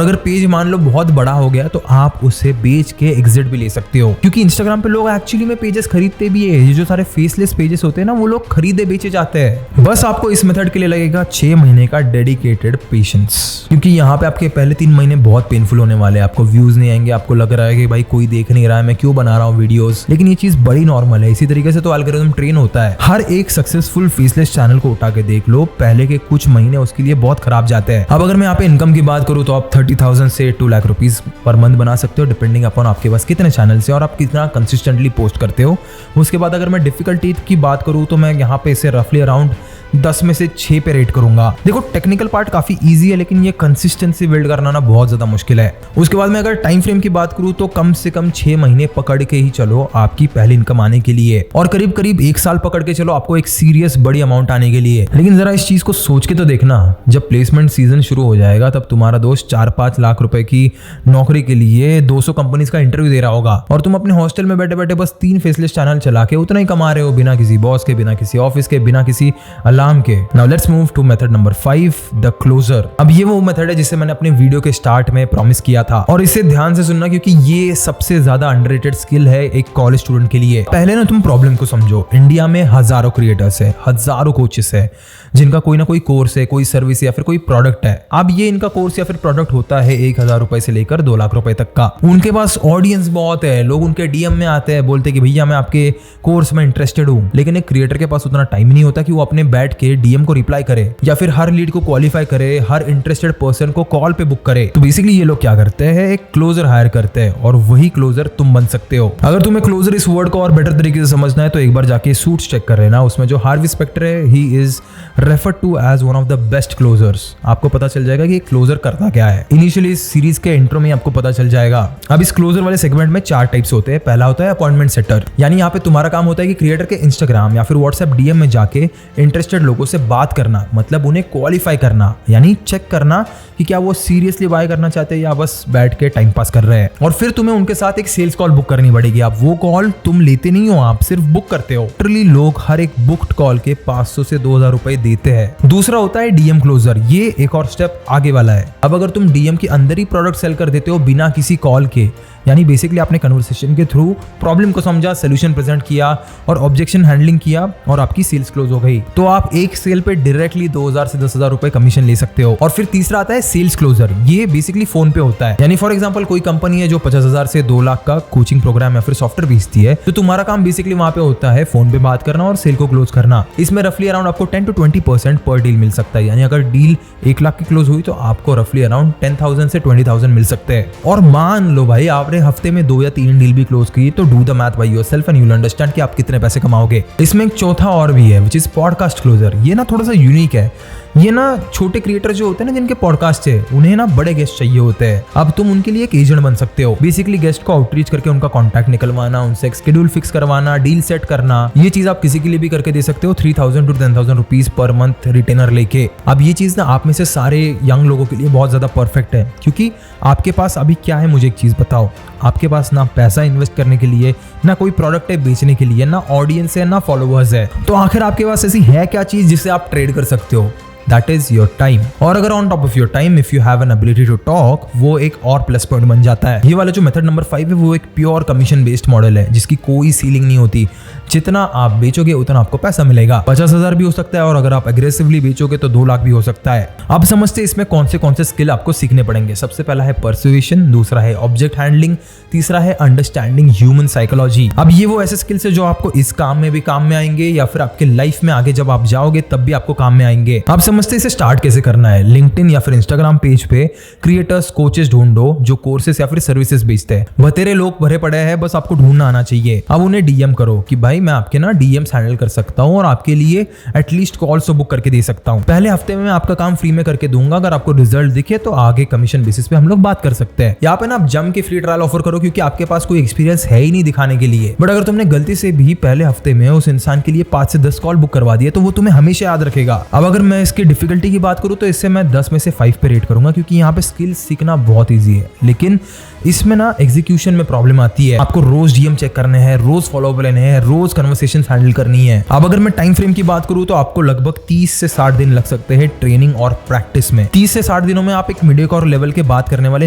अगर पेज मान लो बहुत बड़ा हो गया तो आप उसे बेच के एग्जिट भी ले सकते हो, क्योंकि इंस्टाग्राम पे लोग एक्चुअली में पेजेस खरीदते भी है। ये जो सारे फेसलेस पेजेस होते हैं ना, वो लोग खरीदे बेचे जाते हैं। बस आपको इस मेथड के लिए लगेगा 6 महीने का डेडिकेटेड पेशेंस, क्योंकि यहाँ पे आपके पहले 3 महीने बहुत पेनफुल होने वाले हैं। आपको व्यूज नहीं आएंगे, आपको लग रहा है कि भाई कोई देख नहीं रहा है, मैं क्यों बना रहा हूँ वीडियोस। लेकिन ये चीज बड़ी नॉर्मल है। इसी तरीके से तो एल्गोरिथम ट्रेन होता है। हर एक सक्सेसफुल फेसलेस चैनल को उठा के देख लो, पहले के कुछ महीने उसके लिए बहुत खराब जाते हैं। अब अगर मैं यहाँ पे इनकम की बात करूँ तो आप 30,000 से 2 लाख रुपीज पर मंथ बना सकते हो, डिपेंडिंग अपॉन आपके पास कितने चैनल से और आप कितना कंसिस्टेंटली पोस्ट करते हो। उसके बाद अगर मैं डिफिकल्टी की बात करूँ तो मैं यहाँ पे इसे रफली अराउंड 10 में से 6 पे रेट करूंगा। देखो टेक्निकल पार्ट काफी इजी है, लेकिन ये कंसिस्टेंसी बिल्ड करना ना बहुत ज्यादा मुश्किल है। उसके बाद मैं अगर टाइम फ्रेम की बात करूं तो कम से कम 6 महीने पकड़ के ही चलो आपकी पहली इनकम आने के लिए, और करीब करीब 1 साल पकड़ के चलो आपको एक सीरियस बड़ी अमाउंट आने के लिए। लेकिन जरा इस चीज को सोच के तो देखना, जब प्लेसमेंट सीजन शुरू हो जाएगा तब तुम्हारा दोस्त 4-5 लाख रुपए की नौकरी के लिए 200 कंपनीज का इंटरव्यू दे रहा होगा, और तुम अपने हॉस्टल में बैठे बैठे बस 3 फेसलेस चैनल चला के उतना ही कमा रहे हो, बिना किसी बॉस के, बिना किसी ऑफिस के, बिना किसी अलार्म के। Now let's move to method number 5, the closure. अब ये वो मेथड है जिसे मैंने अपने वीडियो के स्टार्ट में प्रॉमिस किया था, और इसे ध्यान से सुनना क्योंकि ये सबसे ज्यादा अंडररेटेड स्किल है एक कॉलेज स्टूडेंट के लिए। पहले ना तुम प्रॉब्लम को समझो। इंडिया में हजारों क्रिएटर्स है, हजारों कोचेस है जिनका कोई ना कोई कोर्स है, कोई सर्विस या फिर कोई प्रोडक्ट है। अब ये इनका कोर्स या फिर प्रोडक्ट होता है 1,000 रुपए से लेकर 2 लाख रुपए तक का। उनके पास ऑडियंस बहुत है, लोग उनके डीएम में आते हैं, बोलते हैं कि भैया मैं आपके कोर्स में इंटरेस्टेड हूँ। लेकिन एक क्रिएटर के पास उतना टाइम नहीं होता कि वो अपने बैठ के डीएम को रिप्लाई करे या फिर हर लीड को क्वालिफाई करे, हर इंटरेस्टेड पर्सन को कॉल पे बुक करे। तो बेसिकली ये लोग क्या करते हैं, एक क्लोजर हायर करते हैं, और वही क्लोजर तुम बन सकते हो। अगर तुम्हें क्लोजर इस वर्ड को और बेटर तरीके से समझना है तो एक बार जाके सूट्स चेक कर लेना। उसमें जो हार्वी स्पेक्टर है, he is referred to as one of the best closers. आपको पता चल जाएगा कि क्लोजर करता क्या है। इनिशियली इस सीरीज के इंट्रो में आपको पता चल जाएगा। अब इस क्लोजर वाले सेगमेंट में 4 टाइप्स होते हैं। पहला होता है अपॉइंटमेंट सेटर, यानी यहाँ पे तुम्हारा काम होता है कि क्रिएटर के इंस्टाग्राम या फिर व्हाट्सएप डीएम में जाके इंटरेस्टेड लोगों से बात करना, मतलब उन्हें क्वालिफाई करना, यानी चेक करना कि क्या वो सीरियसली बाय करना चाहते हैं या बस बैठ के टाइम पास कर रहे हैं। और फिर तुम्हें उनके साथ एक सेल्स कॉल बुक करनी पड़ेगी। आप वो कॉल तुम लेते नहीं हो, आप सिर्फ बुक करते हो। लिटरली लोग हर एक बुक्ड कॉल के 500 से 2,000 रुपए देते हैं। दूसरा होता है डीएम क्लोजर, ये एक और स्टेप आगे वाला है। अब अगर तुम डीएम के अंदर ही प्रोडक्ट सेल कर देते हो बिना किसी कॉल के, यानी बेसिकली आपने कन्वर्सेशन के थ्रू प्रॉब्लम को समझा, सोल्यूशन प्रेजेंट किया और ऑब्जेक्शन हैंडलिंग किया और आपकी सेल्स क्लोज हो गई, तो आप एक सेल पे डायरेक्टली 2,000 से 10,000 रुपए कमीशन ले सकते हो। और फिर तीसरा आता है सेल्स क्लोजर, ये बेसिकली फोन पे होता है। यानी फॉर एग्जांपल कोई कंपनी है जो 50,000 से 2 लाख का कोचिंग प्रोग्राम या फिर सॉफ्टवेयर बेचती है, तो तुम्हारा काम बेसिकली वहां पे होता है फोन पे बात करना और सेल को क्लोज करना। इसमें रफली अराउंड आपको 10 to 20% पर डील मिल सकता है। यानी अगर डील 1 लाख की क्लोज हुई तो आपको रफली अराउंड 10,000 से 20,000 मिल सकते हैं। और मान लो भाई आपने हफ्ते में 2 या 3 डील भी क्लोज की, तो do the math by yourself and you will understand कि आप कितने पैसे कमाओगे। इसमें एक चौथा और भी है, विच इज पॉडकास्ट क्लोजर। ये ना थोड़ा सा यूनिक है। ये ना छोटे क्रिएटर जो होते हैं ना, जिनके पॉडकास्ट है, उन्हें ना बड़े गेस्ट चाहिए होते हैं। अब तुम उनके लिए एक एजेंट बन सकते हो। बेसिकली गेस्ट को आउटरीच करके उनका कॉन्टैक्ट निकलवाना, उनसे एक शेड्यूल फिक्स करवाना, डील सेट करना, ये चीज आप किसी के लिए भी करके दे सकते हो 3,000 to 10,000 rupees per month retainer लेके। अब ये चीज ना आप में से सारे यंग लोगों के लिए बहुत ज्यादा परफेक्ट है, क्योंकि आपके पास अभी क्या है, मुझे एक चीज बताओ। आपके पास ना पैसा इन्वेस्ट करने के लिए, ना कोई प्रोडक्ट है बेचने के लिए, ना ऑडियंस है, ना फॉलोअर्स है, तो आखिर आपके पास ऐसी है क्या चीज जिससे आप ट्रेड कर सकते हो? That is your time। और अगर on top of your time if you have an ability to talk, वो एक और प्लस पॉइंट बन जाता है। ये वाला जो मेथड नंबर 5 है वो एक प्योर कमीशन बेस्ड मॉडल है, जिसकी कोई सीलिंग नहीं होती। जितना आप बेचोगे उतना आपको पैसा मिलेगा। 50,000 भी हो सकता है, और अगर आप एग्रेसिवली बेचोगे तो 2 लाख भी हो सकता है। अब समझते हैं इसमें कौन से स्किल आपको सीखने पड़ेंगे। सबसे पहला है परसुएशन, दूसरा है ऑब्जेक्ट हैंडलिंग, तीसरा है अंडरस्टैंडिंग ह्यूमन साइकोलॉजी। अब ये वो ऐसे स्किल्स है जो आपको इस काम में भी काम में आएंगे, या फिर आपके लाइफ में आगे जब आप जाओगे तब भी आपको काम में आएंगे। आप समझते इसे स्टार्ट कैसे करना है। लिंक्डइन या फिर इंस्टाग्राम पेज पे क्रिएटर्स, कोचेस ढूंढो जो कोर्सेस या फिर सर्विसेज बेचते हैं। बतेरे लोग भरे पड़े हैं, बस आपको ढूंढना आना चाहिए। अब उन्हें डीएम करो कि भाई मैं आपके ना डीएम्स हैंडल कर सकता हूँ और आपके लिए एटलीस्ट कॉल्स तो बुक करके दे सकता हूँ। पहले हफ्ते में मैं आपका काम फ्री में करके दूंगा, अगर आपको रिजल्ट दिखे तो आगे कमीशन बेसिस पे हम लोग बात कर सकते हैं। यहाँ पे ना आप जम के फ्री ट्रायल ऑफर करो, क्योंकि आपके पास कोई एक्सपीरियंस है ही नहीं दिखाने के लिए। बट अगर तुमने गलती से भी पहले हफ्ते में उस इंसान के लिए 5 से 10 कॉल बुक करवा दिए तो वो तुम्हें हमेशा याद रखेगा। अब अगर मैं इसकी डिफिकल्टी की बात करूँ तो इससे मैं 10 में से 5 पे रेट करूंगा, क्योंकि यहाँ पे स्किल सीखना बहुत ईजी है। लेकिन इसमें ना एग्जीक्यूशन में प्रॉब्लम आती है। आपको रोज डीएम चेक करने हैं, रोज फॉलोअप लेने हैं, रोज कन्वर्सेशंस हैंडल करनी है। अब अगर मैं टाइम फ्रेम की बात करूं तो आपको लगभग 30 से 60 दिन लग सकते हैं ट्रेनिंग और प्रैक्टिस में। 30 से 60 दिनों में आप एक मीडियोकर लेवल के बात करने वाले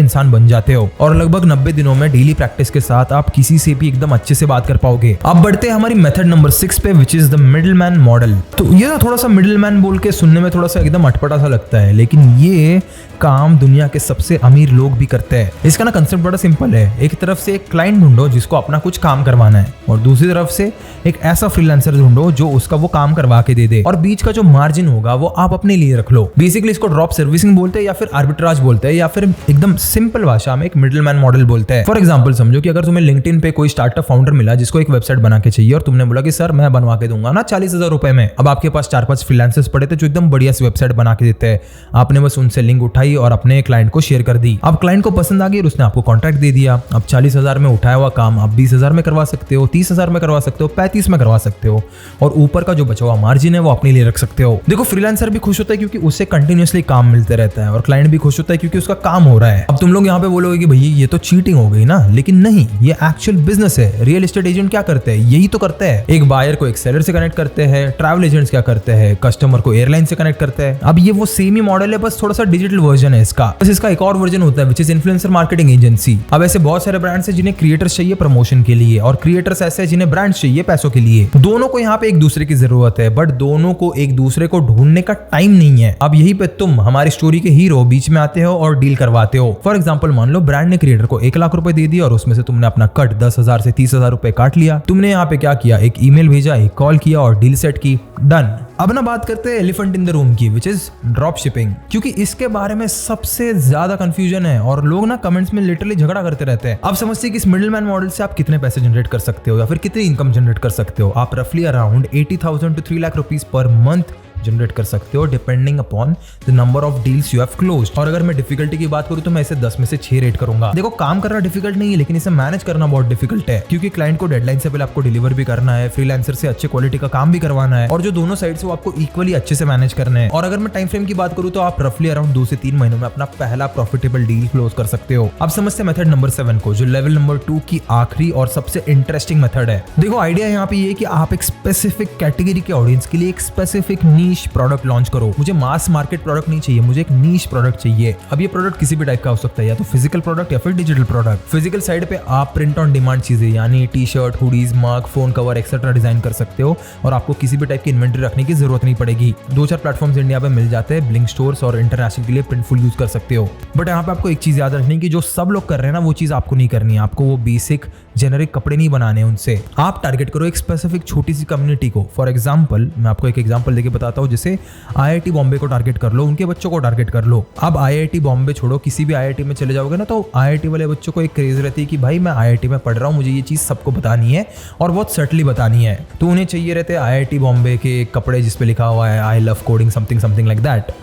इंसान बन जाते हो, और लगभग 90 दिनों में डेली प्रैक्टिस के साथ आप किसी से भी एकदम अच्छे से बात कर पाओगे। अब बढ़ते हैं हमारी मेथड नंबर 6 पे, which is the middle man model. तो ये ना थोड़ा सा मिडिल मैन बोल के सुनने में थोड़ा थोड़ा सा एकदम अटपटा सा लगता है, लेकिन ये काम दुनिया के सबसे अमीर लोग भी करते हैं। इसका ना कंसेप्ट बड़ा सिंपल है। एक तरफ से एक क्लाइंट ढूंढो जिसको अपना कुछ काम करवाना है, और दूसरी तरफ से एक ऐसा फ्रीलांसर ढूंढो जो उसका वो काम करवा के दे दे, और बीच का जो मार्जिन होगा वो आप अपने लिए रख लो। बेसिकली इसको ड्रॉप सर्विसिंग बोलते हैं, या फिर आर्बिट्राज बोलते हैं, या फिर एकदम सिंपल भाषा में एक मिडलमैन मॉडल बोलते हैं। फॉर एग्जांपल समझो कि अगर तुम्हें लिंक्डइन पे कोई स्टार्टअप फाउंडर मिला जिसको एक वेबसाइट बना के चाहिए, और तुमने बोला कि सर मैं बनवा के दूंगा ना 40,000 रुपए में। अब आपके पास 4-5 फ्रीलांसर्स पड़े थे जो एकदम बढ़िया सी वेबसाइट बना के देते हैं। आपने बस उनसे लिंक उठाई और अपने क्लाइंट को शेयर कर दी। अब क्लाइंट को पसंद आ गई और उसने आपको कॉन्ट्रैक्ट दे दिया। अब 40,000 में उठाया हुआ काम आप 20,000 में करवा सकते हो, 30,000 में करवा सकते हो, 35 में करवा सकते हो, और ऊपर का जो बचा हुआ मार्जिन है वो अपने लिए रख सकते हो। देखो फ्रीलांसर भी खुश होता है क्योंकि उससे कंटिन्यूअसली काम मिलते रहता है, और क्लाइंट भी खुश होता है क्योंकि उसका काम हो रहा है। अब तुम लोग यहाँ पे बोलोगे कि भैया ये तो चीटिंग हो गई ना, लेकिन नहीं, ये एक्चुअल बिजनेस है। रियल एस्टेट एजेंट क्या करते हैं? यही तो करते हैं। एक बायर को एक सेलर से कनेक्ट करते हैं, ट्रैवल एजेंट्स क्या करते हैं? कस्टमर को एयरलाइन से कनेक्ट करते हैं। अब ये वो सेम ही मॉडल है, बस थोड़ा सा डिजिटल वर्जन है इसका। बस इसका एक और वर्जन होता है which is influencer marketing agency. अब ऐसे बहुत सारे ब्रांड्स हैं जिन्हें क्रिएटर्स चाहिए प्रमोशन के लिए, और क्रिएटर्स ऐसे हैं जिन्हें ब्रांड्स चाहिए पैसों के लिए। दोनों को यहाँ पे एक दूसरे की जरूरत है, बट दोनों को एक दूसरे को ढूंढने का टाइम नहीं है। अब यही पे तुम हमारी स्टोरी के हीरो बीच में आते हो और डील करवाते हो। फॉर एग्जाम्पल मान लो ब्रांड ने क्रिएटर को 1 लाख रुपए दे दिया, और उसमें से तुमने अपना कट 10,000 से 30,000 रुपए काट लिया। तुमने यहाँ पे क्या किया? एक ईमेल भेजा, एक कॉल किया और डील सेट की, डन। अब ना बात करते हैं एलिफेंट इन द रूम की, विच इज ड्रॉप शिपिंग, क्योंकि इसके बारे में सबसे ज्यादा कंफ्यूजन है और लोग ना कमेंट्स में लिटरली झगड़ा करते रहते हैं। अब समझते हैं कि इस मिडलमैन मॉडल से आप कितने पैसे जनरेट कर सकते हो, या फिर कितनी इनकम जनरेट कर सकते हो। आप रफली around 80,000 to 3 lakh rupees per month generate कर सकते हो, depending upon the number of deals you have closed. और अगर मैं डिफिकल्टी की बात करूं तो मैं इसे 10 में से 6 रेट करूंगा। देखो काम करना डिफिकल्ट नहीं है, लेकिन इसे मैनेज करना बहुत डिफिकल्ट है, क्योंकि क्लाइंट को डेडलाइन से पहले आपको डिलीवर भी करना है, फ्रीलांसर से अच्छे क्वालिटी का काम भी करवाना है, और जो दोनों साइड से वो आपको इक्वली अच्छे से मैनेज करना है। और अगर मैं टाइम फ्रेम की बात करूं तो आप रफली अराउंड 2 से 3 महीनों में अपना पहला प्रॉफिटेबल डील क्लोज कर सकते हो। अब समझते हैं मेथड नंबर 7 को, जो लेवल नंबर 2 की आखिरी और सबसे इंटरेस्टिंग मेथड है। देखो आइडिया यहाँ पे ये कि आप एक स्पेसिफिक कैटेगरी के ऑडियंस के लिए एक स्पेसिफिक नीश प्रोडक्ट लॉन्च करो। मुझे मास मार्केट प्रोडक्ट नहीं चाहिए, मुझे एक नीश प्रोडक्ट चाहिए। अब ये प्रोडक्ट किसी भी टाइप का हो सकता है, या तो फिजिकल प्रोडक्ट या फिर डिजिटल प्रोडक्ट। फिजिकल साइड पे आप प्रिंट ऑन डिमांड चीजें यानी टी शर्ट, हुडीज, मग, फोन कवर एक्सेट्रा डिजाइन कर सकते हो, और आपको किसी भी टाइप की इन्वेंट्री रखने की जरूरत नहीं पड़ेगी। 2-4 प्लेटफॉर्म्स इंडिया पे मिल जाते हैं, ब्लिंक स्टोर्स, और इंटरनेशनल के लिए प्रिंटफुल यूज कर सकते हो। बट यहाँ पे आपको एक चीज याद रखनी की जो सब लोग कर रहे हैं ना, वो चीज आपको नहीं करनी है। आपको वो बेसिक जेनरिक कपड़े नहीं बनाने उनसे, आप टारगेट करो एक स्पेसिफिक छोटी सी कम्युनिटी को। फॉर एग्जाम्पल मैं आपको एक एग्जाम्पल देके बताता हूँ, जैसे IIT बॉम्बे को टारगेट कर लो, उनके बच्चों को टारगेट कर लो। अब IIT बॉम्बे छोड़ो, किसी भी IIT में चले जाओगे ना, तो IIT वाले बच्चों को एक क्रेज रहती है कि भाई मैं IIT में पढ़ रहा हूँ, मुझे ये चीज़ सबको बतानी है और बहुत सटली बतानी है। तो उन्हें चाहिए रहते हैं IIT बॉम्बे के कपड़े जिसपे लिखा हुआ है I love coding something something like that,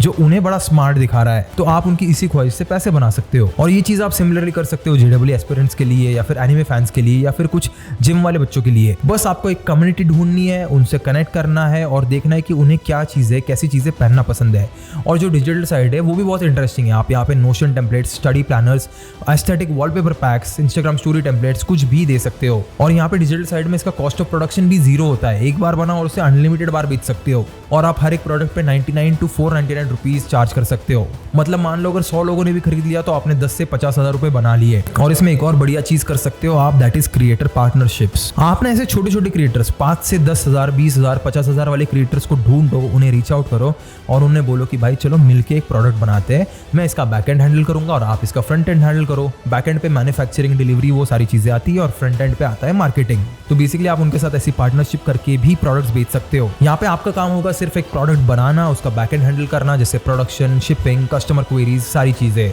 जो उन्हें बड़ा स्मार्ट दिखा रहा है। तो आप उनकी इसी ख्वाहिश से पैसे बना सकते हो। और ये चीज़ आप सिमिलरली कर सकते हो JEE एस्पिरेंट्स के लिए, या फिर एनिमे फैंस के लिए, या फिर कुछ जिम वाले बच्चों के लिए। बस आपको एक कम्युनिटी ढूंढनी है, उनसे कनेक्ट करना है और देखना है कि उन्हें क्या चीज़ें, कैसी चीज़ें पहनना पसंद है। और जो डिजिटल साइड है वो भी बहुत इंटरेस्टिंग है। आप यहाँ पे notion templates, study planners, aesthetic wallpaper PACS, Instagram story templates कुछ भी दे सकते हो। और यहाँ पे डिजिटल साइड में इसका कॉस्ट ऑफ प्रोडक्शन भी 0 होता है। एक बार बना और उसे अनलिमिटेड बार बेच सकते हो, और आप हर एक प्रोडक्ट पे 99 to 499 रुपीज चार्ज कर सकते हो। मतलब मान लो अगर 100 लोगों ने भी खरीद लिया तो आपने 10 से 50,000 रुपए बना लिए। और इसमें एक और बढ़िया चीज कर सकते हो आप, दैट इज क्रिएटर पार्टनरशिप्स। आपने ऐसे छोटे छोटे क्रिएटर्स 5 से 10,000, 20,000, 50,000 वाले क्रिएटर्स को ढूंढो, उन्हें रीच आउट करो और उन्हें बोलो कि भाई चलो मिलके एक प्रोडक्ट बनाते हैं, मैं इसका बैकएंड हैंडल करूंगा और आप इसका फ्रंट एंड हैंडल करो। बैकएंड पे मैन्युफैक्चरिंग, डिलीवरी, वो सारी चीजें आती है, और फ्रंट एंड पे आता है मार्केटिंग। तो बेसिकली आप उनके साथ ऐसी पार्टनरशिप करके भी प्रोडक्ट्स बेच सकते हो। यहाँ पे आपका काम होगा सिर्फ एक प्रोडक्ट बनाना, उसका बैकएंड हैंडल करना, जैसे प्रोडक्शन, शिपिंग, कस्टमर क्वेरीज, सारी चीजें।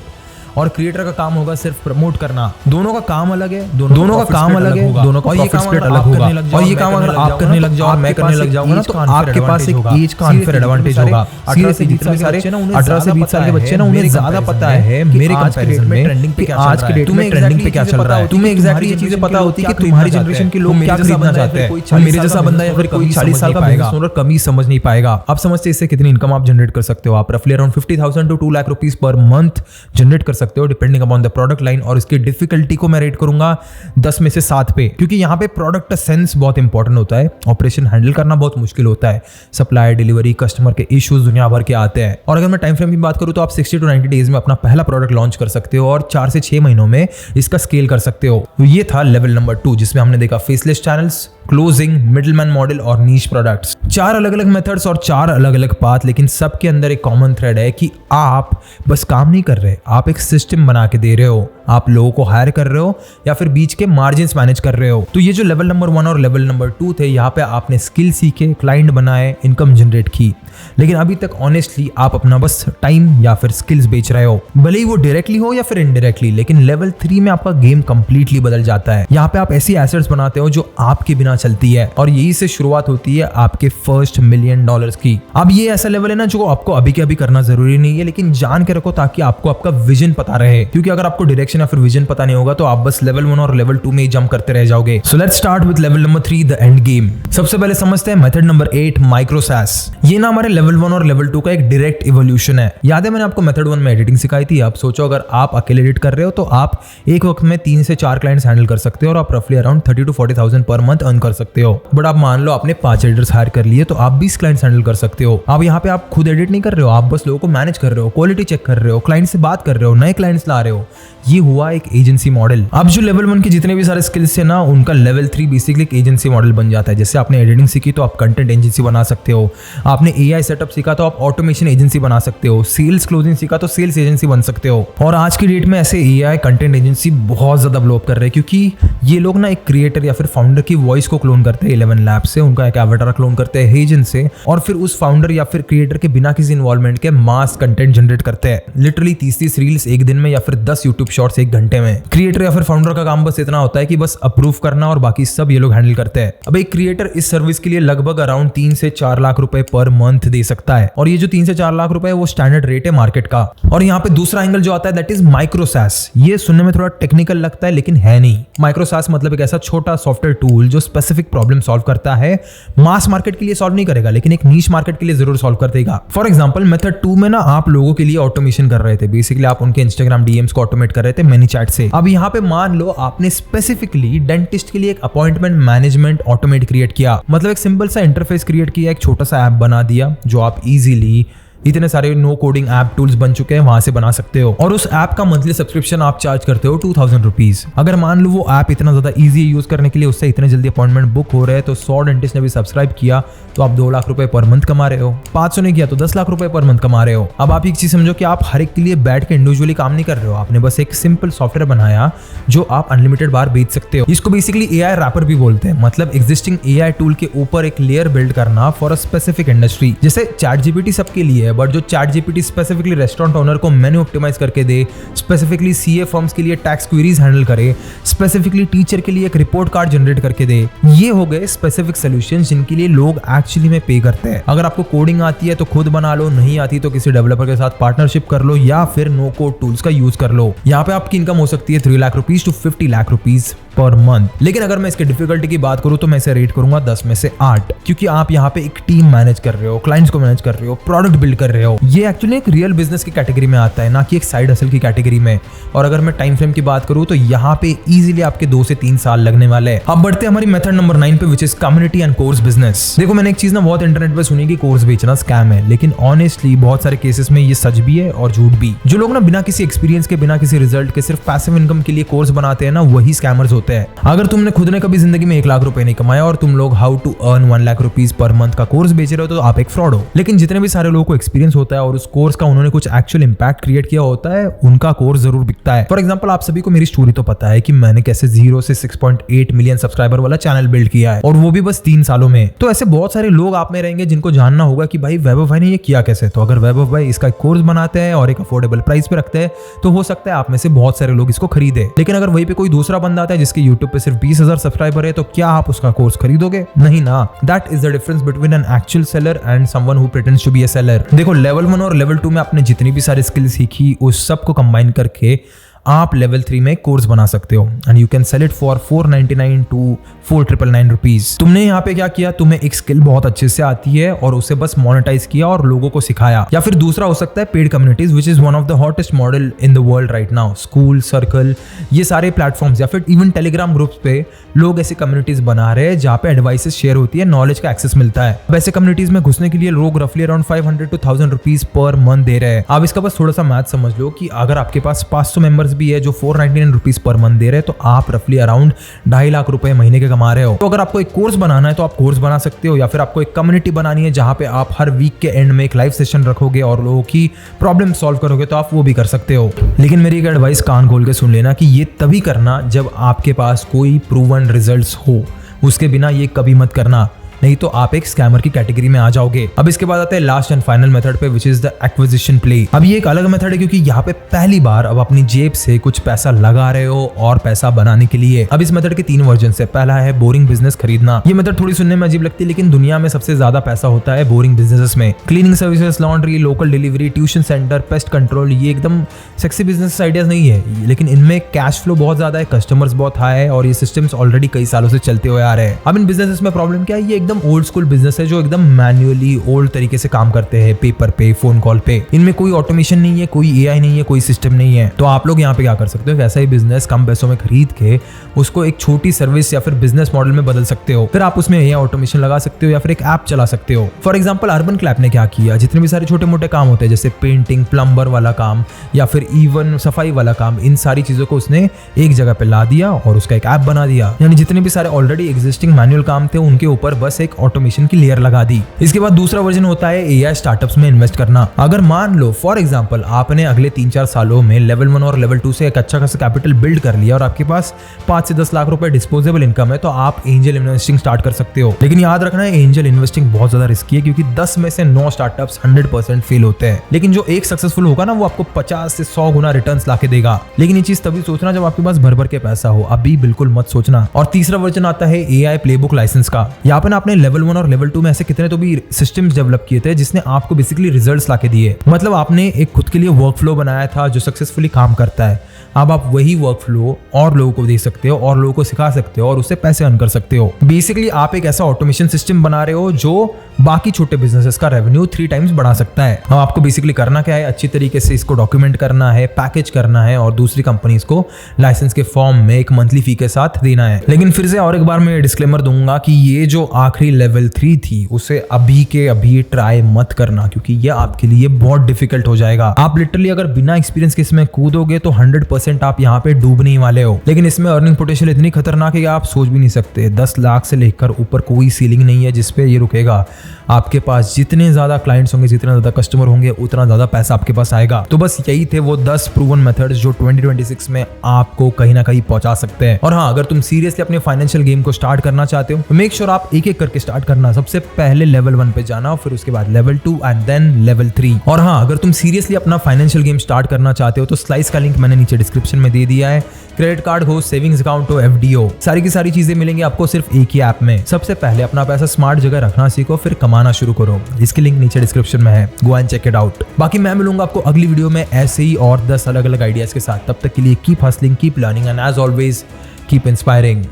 और क्रिएटर का काम होगा सिर्फ प्रमोट करना। दोनों का काम अलग है, दोनों का काम अलग है, दोनों का प्रॉफिट स्प्लिट अलग होगा। और ये काम अगर आप करने लग जाओ और मैं करने लग जाऊंगा ना, तो आपके पास एक एज का अनफेयर एडवांटेज होगा। 18 से 20 साल के बच्चे ना, उन्हें ज्यादा पता है मेरे कंपैरिजन में ट्रेंडिंग पे क्या चल रहा है, तुम्हें ट्रेंडिंग पे क्या चल रहा है, तुम्हें एग्जैक्टली ये चीजें पता होती है कि तुम्हारी जनरेशन के लोग क्या खरीदना चाहते हैं। मेरे जैसा बंदा या फिर कोई 40 साल का बिजनेस ओनर कभी समझ नहीं पाएगा। आप समझते इससे कितनी इनकम आप जनरेट कर सकते हो। आप रफली around 50,000 to 2 lakh rupees per month generate कर सकते हो, depending upon the product line. और इसकी डिफिकल्टी को मैं रेट करूंगा 10 में से 7 पे, क्योंकि यहाँ पे प्रोडक्ट सेंस बहुत इंपॉर्टेंट होता है, ऑपरेशन हैंडल करना बहुत मुश्किल होता है, सप्लाई, डिलीवरी, कस्टमर के इश्यूज दुनिया भर के आते हैं। और अगर मैं टाइम फ्रेम की बात करूं तो आप 60 to 90 डेज में अपना पहला प्रोडक्ट लॉन्च कर सकते हो और 4 से 6 महीनों में इसका स्केल कर सकते हो। ये था लेवल नंबर 2, जिसमें हमने देखा faceless channels, closing, middleman model और नीश प्रोडक्ट्स। 4 अलग अलग मेथड्स और 4 अलग अलग पाथ, लेकिन सबके अंदर एक कॉमन थ्रेड है कि आप बस काम नहीं कर रहे, आप एक सिस्टम बना के दे रहे हो। आप लोगों को हायर कर रहे हो या फिर बीच के मार्जिन्स मैनेज कर रहे हो। तो ये जो लेवल नंबर 1 और लेवल नंबर 2 थे, यहाँ पे आपने स्किल सीखे, क्लाइंट बनाए, इनकम जनरेट की, लेकिन अभी तक ऑनेस्टली आप अपना बस टाइम या फिर स्किल्स बेच रहे हो, भले ही वो डायरेक्टली हो या फिर इनडायरेक्टली। लेकिन लेवल 3 में आपका गेम कंप्लीटली बदल जाता है। यहाँ पे आप ऐसी एसेट्स बनाते हो जो आपके बिना चलती है, और यही से शुरुआत होती है आपके फर्स्ट $1 मिलियन की। अब ये ऐसा लेवल है ना जो आपको अभी के अभी करना जरूरी नहीं है, लेकिन जान के रखो ताकि आपको आपका विजन पता रहे, क्योंकि अगर आपको डायरेक्शन या फिर विजन पता नहीं होगा तो आप बस लेवल 1 और लेवल 2 में ही जंप करते रह जाओगे। So let's start with level number 3, the end game. सबसे पहले समझते हैं मेथड नंबर 8, माइक्रो SaaS। ये ना हमारे लेवल 1 और लेवल 2 का एक डायरेक्ट इवोल्यूशन है। याद है मैंने आपको मेथड 1 में एडिटिंग सिखाई थी। आप सोचो अगर आप अकेले एडिट कर रहे हो तो आप एक वक्त में 3 से 4 क्लाइंट्स हैंडल कर सकते हो और आप रफली around 30 to 40,000 per month earn कर सकते हो। बट आप मान लो आपने 5 एडिटर्स हायर कर लिए तो आप 20 क्लाइंट्स हैंडल कर सकते हो। अब यहाँ पे आप खुद एडिट नहीं कर रहे हो, आप बस लोगों को मैनेज कर रहे हो, क्वालिटी चेक कर रहे हो, क्लाइंट से बात कर रहे हो, नए क्लाइंट्स ला रहे हो। ये हुआ एक एजेंसी मॉडल। अब जो लेवल 1 के जितने भी सारे स्किल्स थे ना, उनका लेवल 3 बेसिकली एक एजेंसी मॉडल बन जाता है। जैसे आपने एडिटिंग सीखी तो आप कंटेंट एजेंसी बना सकते हो, आपने AI सेटअप सीखा तो आप ऑटोमेशन एजेंसी बना सकते हो, सेल्स क्लोजिंग सीखा तो सेल्स एजेंसी बन सकते हो। और आज की डेट में ऐसे AI कंटेंट एजेंसी बहुत ज्यादा ब्लो अप कर रहे हैं, क्योंकि ये लोग ना एक क्रिएटर या फिर फाउंडर की वॉइस को क्लोन करते हैं 11 लैब्स से, उनका एक एवेटार क्लोन करते हैं हेजन से, और फिर उस फाउंडर या फिर क्रिएटर के बिना किसी इन्वॉल्वमेंट के मास कंटेंट जनरेट करते हैं। लिटरली 30 रील्स एक दिन में या फिर 10 यूट्यूब शॉर्ट्स एक घंटे में। क्रिएटर या फिर फाउंडर का काम बस इतना होता है कि बस अप्रूव करना और बाकी सब ये लोग हैंडल करते हैं। अब एक क्रिएटर इस सर्विस के लिए लगभग अराउंड 3 से 4 लाख रुपए पर मंथ दे सकता है, और ये जो 3 से 4 लाख रुपए है वो स्टैंडर्ड रेट है मार्केट का। और यहाँ पे दूसरा एंगल जो आता है दैट इज माइक्रो SaaS। ये सुनने में थोड़ा टेक्निकल लगता है लेकिन है नहीं। माइक्रो SaaS मतलब एक ऐसा छोटा सॉफ्टवेयर टूल जो स्पेसिफिक प्रॉब्लम सॉल्व करता है, मास मार्केट के लिए सॉल्व नहीं करेगा लेकिन एक नीश मार्केट के लिए जरूर सॉल्व कर देगा। फॉर एग्जांपल मेथड 2 में ना आप लोगों के लिए ऑटोमेशन कर रहे थे, बेसिकली आप उनके इंस्टाग्राम DMs को ऑटोमेट कर रहे थे ManyChat से। अब यहाँ पे मान लो आपने स्पेसिफिकली डेंटिस्ट के लिए एक अपॉइंटमेंट मैनेजमेंट ऑटोमेट क्रिएट किया, मतलब एक सिंपल सा इंटरफेस क्रिएट किया, एक छोटा सा ऐप बना दिया जो आप इजीली इतने सारे नो कोडिंग ऐप टूल्स बन चुके हैं वहां से बना सकते हो, और उस ऐप का मंथली सब्सक्रिप्शन आप चार्ज करते हो 2000 रुपीज। अगर मान लो वो ऐप इतना ज्यादा इजी है यूज करने के लिए, उससे इतने जल्दी अपॉइंटमेंट बुक हो रहे हैं, तो 100 डेंटिस्ट ने भी सब्सक्राइब किया तो आप 2 लाख रुपए पर मंथ कमा रहे हो। 500 ने किया तो 10 लाख रुपए पर मंथ कमा रहे हो। अब आप एक चीज समझो कि आप हर एक के लिए बैठ के इंडिविजुअली काम नहीं कर रहे हो, आपने बस एक सिंपल सॉफ्टवेयर बनाया जो आप अनलिमिटेड बार बेच सकते हो। इसको बेसिकली AI रैपर भी बोलते हैं, मतलब एग्जिस्टिंग AI टूल के ऊपर एक लेयर बिल्ड करना फॉर अ स्पेसिफिक इंडस्ट्री। जैसे ChatGPT सबके लिए है, बट जो ChatGPT स्पेसिफिकली रेस्टोरेंट ओनर को मेन्यू ऑप्टिमाइज करके दे, स्पेसिफिकली CA फर्म्स के लिए टैक्स क्वेरीज हैंडल करे, स्पेसिफिकली टीचर के लिए एक रिपोर्ट कार्ड जनरेट करके दे, ये हो गए स्पेसिफिक सॉल्यूशंस जिनके लिए लोग एक्चुअली में पे करते हैं। अगर आपको कोडिंग आती है तो खुद बना लो, नहीं आती तो किसी डेवलपर के साथ पार्टनरशिप कर लो या फिर नो कोड टूल्स का यूज कर लो। यहाँ पे आपकी इनकम हो सकती है 3 lakh rupees to 50 lakh rupees per month. लेकिन अगर मैं इसके डिफिकल्टी की बात करूं तो मैं इसे रेट करूंगा 10 में से 8, क्योंकि आप यहाँ पे एक टीम मैनेज कर रहे हो, क्लाइंट्स को मैनेज कर रहे हो, प्रोडक्ट बिल्ड कर रहे हो। ये एक्चुअली एक रियल बिजनेस की कैटेगरी में आता है, ना कि एक साइड हसल की कैटेगरी में। और अगर मैं टाइम फ्रेम की बात करूं तो यहाँ पे इजीली आपके 2 से 3 साल लगने वाले हैं। अब बढ़ते हैं हमारी मेथड नंबर 9 पे, which is community and course business. देखो मैंने एक चीज ना बहुत इंटरनेट पे सुनी कि कोर्स बेचना स्कैम है, लेकिन ऑनेस्टली बहुत सारे केसेस में ये सच भी है और झूठ भी। जो लोग ना बिना किसी एक्सपीरियंस के, बिना किसी रिजल्ट के सिर्फ पैसिव इनकम के लिए कोर्स बनाते हैं ना, वही स्कैमर्स होते हैं। अगर तुमने खुद ने कभी जिंदगी में 1 लाख रुपए नहीं कमाया और तुम लोग how to earn 1 lakh rupees per month का कोर्स बेच रहे हो तो आप एक फ्रॉड हो। लेकिन जितने भी सारे लोगों को एक्सपीरियंस होता है और उस कोर्स का उन्होंने कुछ एक्चुअल इंपैक्ट क्रिएट किया होता है, उनका कोर्स जरूर बिकता है। फॉर एग्जांपल आप सभी को मेरी स्टोरी तो पता है कि मैंने कैसे 0 से 6.8 मिलियन सब्सक्राइबर वाला चैनल बिल्ड किया है, और वो भी बस 3 सालों में। तो ऐसे बहुत सारे लोग आप में रहेंगे जिनको जानना होगा कि भाई वैभव भाई ने ये किया कैसे। तो अगर वैभव भाई इसका कोर्स बनाते हैं और एक अफोर्डेबल प्राइस पे रखते हैं तो हो सकता है आप में से बहुत सारे लोग इसको खरीदे। लेकिन अगर वहीं पे कोई दूसरा बंदा आता है जिसके यूट्यूब पे सिर्फ 20,000 सब्सक्राइबर है, तो क्या आप उसका कोर्स खरीदोगे? नहीं ना। That is the difference between an actual seller and someone who pretends to be a seller. देखो लेवल 1 और लेवल 2 में आपने जितनी भी सारी स्किल्स सीखी उस सब को कंबाइन करके आप लेवल 3 में कोर्स बना सकते हो, and you can sell it for 499 to 499 rupees. तुमने यहाँ पे क्या किया, तुम्हें एक स्किल बहुत अच्छे से आती है और उसे बस मोनेटाइज किया और लोगों को सिखाया। या फिर दूसरा हो सकता है paid communities, which is one of the hottest model in the world right now. School, circle, ये सारे प्लेटफॉर्म्स या फिर इवन टेलीग्राम ग्रुप्स पे लोग ऐसी कम्युनिटीज बना रहे हैं जहाँ पे एडवाइसेस शेयर होती है, नॉलेज का एक्सेस मिलता है। वैसे कम्युनिटीज में घुसने के लिए लोग रफली around 500 to 1000 rupees per month दे रहे हैं। आप इसका बस थोड़ा सा मैथ समझ लो कि अगर आपके पास 500 मेंबर्स भी है जो 499 रुपीज पर मंथ दे रहे हैं, तो आप रफली अराउंड 2.5 लाख रुपए महीने के कमा रहे हो। तो अगर आपको एक कोर्स बनाना है तो आप कोर्स बना सकते हो, या फिर आपको एक कम्युनिटी बनानी है जहां पे आप हर वीक के एंड में एक लाइव सेशन रखोगे और लोगों की प्रॉब्लम सॉल्व करोगे, तो आप वो भी कर सकते हो। लेकिन मेरी एक एडवाइस कान खोल के सुन लेना कि ये तभी करना जब आपके पास कोई प्रूवन रिजल्ट्स हो, उसके बिना ये कभी मत करना, नहीं तो आप एक स्कैमर की कैटेगरी में आ जाओगे। अब इसके बाद आते हैं लास्ट एंड फाइनल मेथड पे, which is the acquisition play. अब ये एक अलग मेथड है क्योंकि यहाँ पे पहली बार अब अपनी जेब से कुछ पैसा लगा रहे हो और पैसा बनाने के लिए। अब इस मेथड के 3 वर्जन है। पहला है बोरिंग बिजनेस खरीदना। ये मेथड थोड़ी सुनने में अजीब लगती है, लेकिन दुनिया में सबसे ज्यादा पैसा होता है बोरिंग बिजनेसेस में। Cleaning services, laundry, local delivery, tuition centre, pest control, ये एकदम सेक्सी बिजनेस आइडियाज नहीं है, लेकिन इनमें कैश फ्लो बहुत ज्यादा है, कस्टमर्स बहुत हाई है और ये सिस्टम्स ऑलरेडी कई सालों से चलते हुए आ रहे हैं। अब इन बिजनेसेस में प्रॉब्लम क्या है, ये एकदम ओल्ड स्कूल बिजनेस है जो एकदम मैन्युअली ओल्ड तरीके से काम करते हैं, पेपर पे, फोन कॉल पे। इनमें कोई ऑटोमेशन नहीं है, कोई एआई नहीं है, कोई सिस्टम नहीं है। तो आप लोग यहाँ पे क्या कर सकते हो, वैसा ही बिजनेस कम पैसों में खरीद के उसको एक छोटी सर्विस या फिर बिजनेस मॉडल में बदल सकते हो। फिर आप उसमें एआई ऑटोमेशन लगा सकते हो या फिर एक ऐप चला सकते हो। फॉर एग्जाम्पल अर्बन क्लैप ने क्या किया, जितने भी सारे छोटे मोटे काम होते हैं जैसे पेंटिंग, प्लम्बर वाला काम या फिर इवन सफाई वाला काम, इन सारी चीजों को उसने एक जगह पे ला दिया और उसका एक ऐप बना दिया। यानी जितने भी सारे ऑलरेडी एग्जिस्टिंग मैनुअल काम थे उनके ऊपर बस एक ऑटोमेशन की लेयर लगा दी। इसके बाद दूसरा वर्जन होता है एआई स्टार्टअप्स में इन्वेस्ट करना। अगर मान लो फॉर एग्जांपल आपने अगले 3-4 सालों में लेवल 1 और लेवल 2 से एक अच्छा खासा कैपिटल बिल्ड कर लिया और आपके पास 5 से 10 लाख रुपए डिस्पोजेबल इनकम है, तो आप एंजल इन्वेस्टिंग स्टार्ट कर सकते हो। लेकिन याद रखना है एंजल इन्वेस्टिंग बहुत ज्यादा रिस्की है क्योंकि 10 में से 9 स्टार्टअप्स 100% फेल होते हैं, लेकिन जो एक सक्सेसफुल होगा ना वो आपको 50 से 100 गुना रिटर्न्स लाके देगा। लेकिन ये चीज तभी सोचना जब आपके पास भर भर के पैसा हो, अभी बिल्कुल मत सोचना। और तीसरा वर्जन आता है एआई प्लेबुक लाइसेंस का। यहाँ पे आपने लेवल 1 और लेवल 2 में ऐसे कितने तो भी सिस्टम्स डेवलप किए थे जिसने आपको बेसिकली रिजल्ट्स लाके दिए। मतलब आपने एक खुद के लिए वर्क फ्लो बनाया था जो सक्सेसफुली काम करता है। अब आप वही वर्क फ्लो और लोगों को दे सकते हो और लोगों को सिखा सकते हो और उससे पैसे अर्न कर सकते हो। बेसिकली आप एक ऐसा ऑटोमेशन सिस्टम बना रहे हो जो बाकी छोटे बिजनेसेस का रेवेन्यू 3 टाइम्स बढ़ा सकता है। अब आपको बेसिकली करना क्या है, अच्छी तरीके से इसको डॉक्यूमेंट करना है, पैकेज करना है और दूसरी कंपनीज को लाइसेंस के फॉर्म में एक मंथली फी के साथ देना है। लेकिन फिर से और एक बार मैं डिस्क्लेमर दूंगा कि ये जो आखिरी लेवल 3 थी उसे अभी के अभी ट्राई मत करना क्योंकि ये आपके लिए बहुत डिफिकल्ट हो जाएगा। आप लिटरली अगर बिना एक्सपीरियंस के इसमें कूदोगे तो 100% आप यहाँ पे डूबने ही वाले हो। लेकिन इसमें अर्निंग पोटेंशियल इतनी खतरनाक है कि आप सोच भी नहीं सकते। 10 लाख से लेकर ऊपर कोई सीलिंग नहीं है जिसपे ये रुकेगा। आपके पास जितने ज्यादा क्लाइंट्स होंगे, जितने ज्यादा कस्टमर होंगे, उतना ज्यादा पैसा आपके पास आएगा। तो बस यही थे वो 10 प्रूवन मेथड्स जो 2026 में आपको कहीं ना कहीं पहुंचा सकते हैं। और हाँ, अगर तुम सीरियसली अपने फाइनेंशियल गेम को स्टार्ट करना चाहते हो तो मेक श्योर आप एक एक करके स्टार्ट करना। सबसे पहले लेवल 1 पे जाना, फिर उसके बाद लेवल 2 एंड देन लेवल 3। और हाँ, अगर तुम सीरियसली अपना फाइनेंशियल गेम स्टार्ट करना चाहते हो तो स्लाइस का लिंक मैंने नीचे डिस्क्रिप्शन में दे दिया है। क्रेडिट कार्ड हो, सेविंग्स अकाउंट हो, एफडीओ, सारी की सारी चीजें मिलेंगी आपको सिर्फ एक ही ऐप में। सबसे पहले अपना पैसा स्मार्ट जगह रखना सीखो, फिर कमाना शुरू करो। इसकी लिंक नीचे डिस्क्रिप्शन में है, go and check it out. बाकी मैं मिलूंगा आपको अगली वीडियो में ऐसे ही और 10 अलग अलग आइडियाज के साथ। तब तक के लिए keep hustling, keep learning and as always keep inspiring.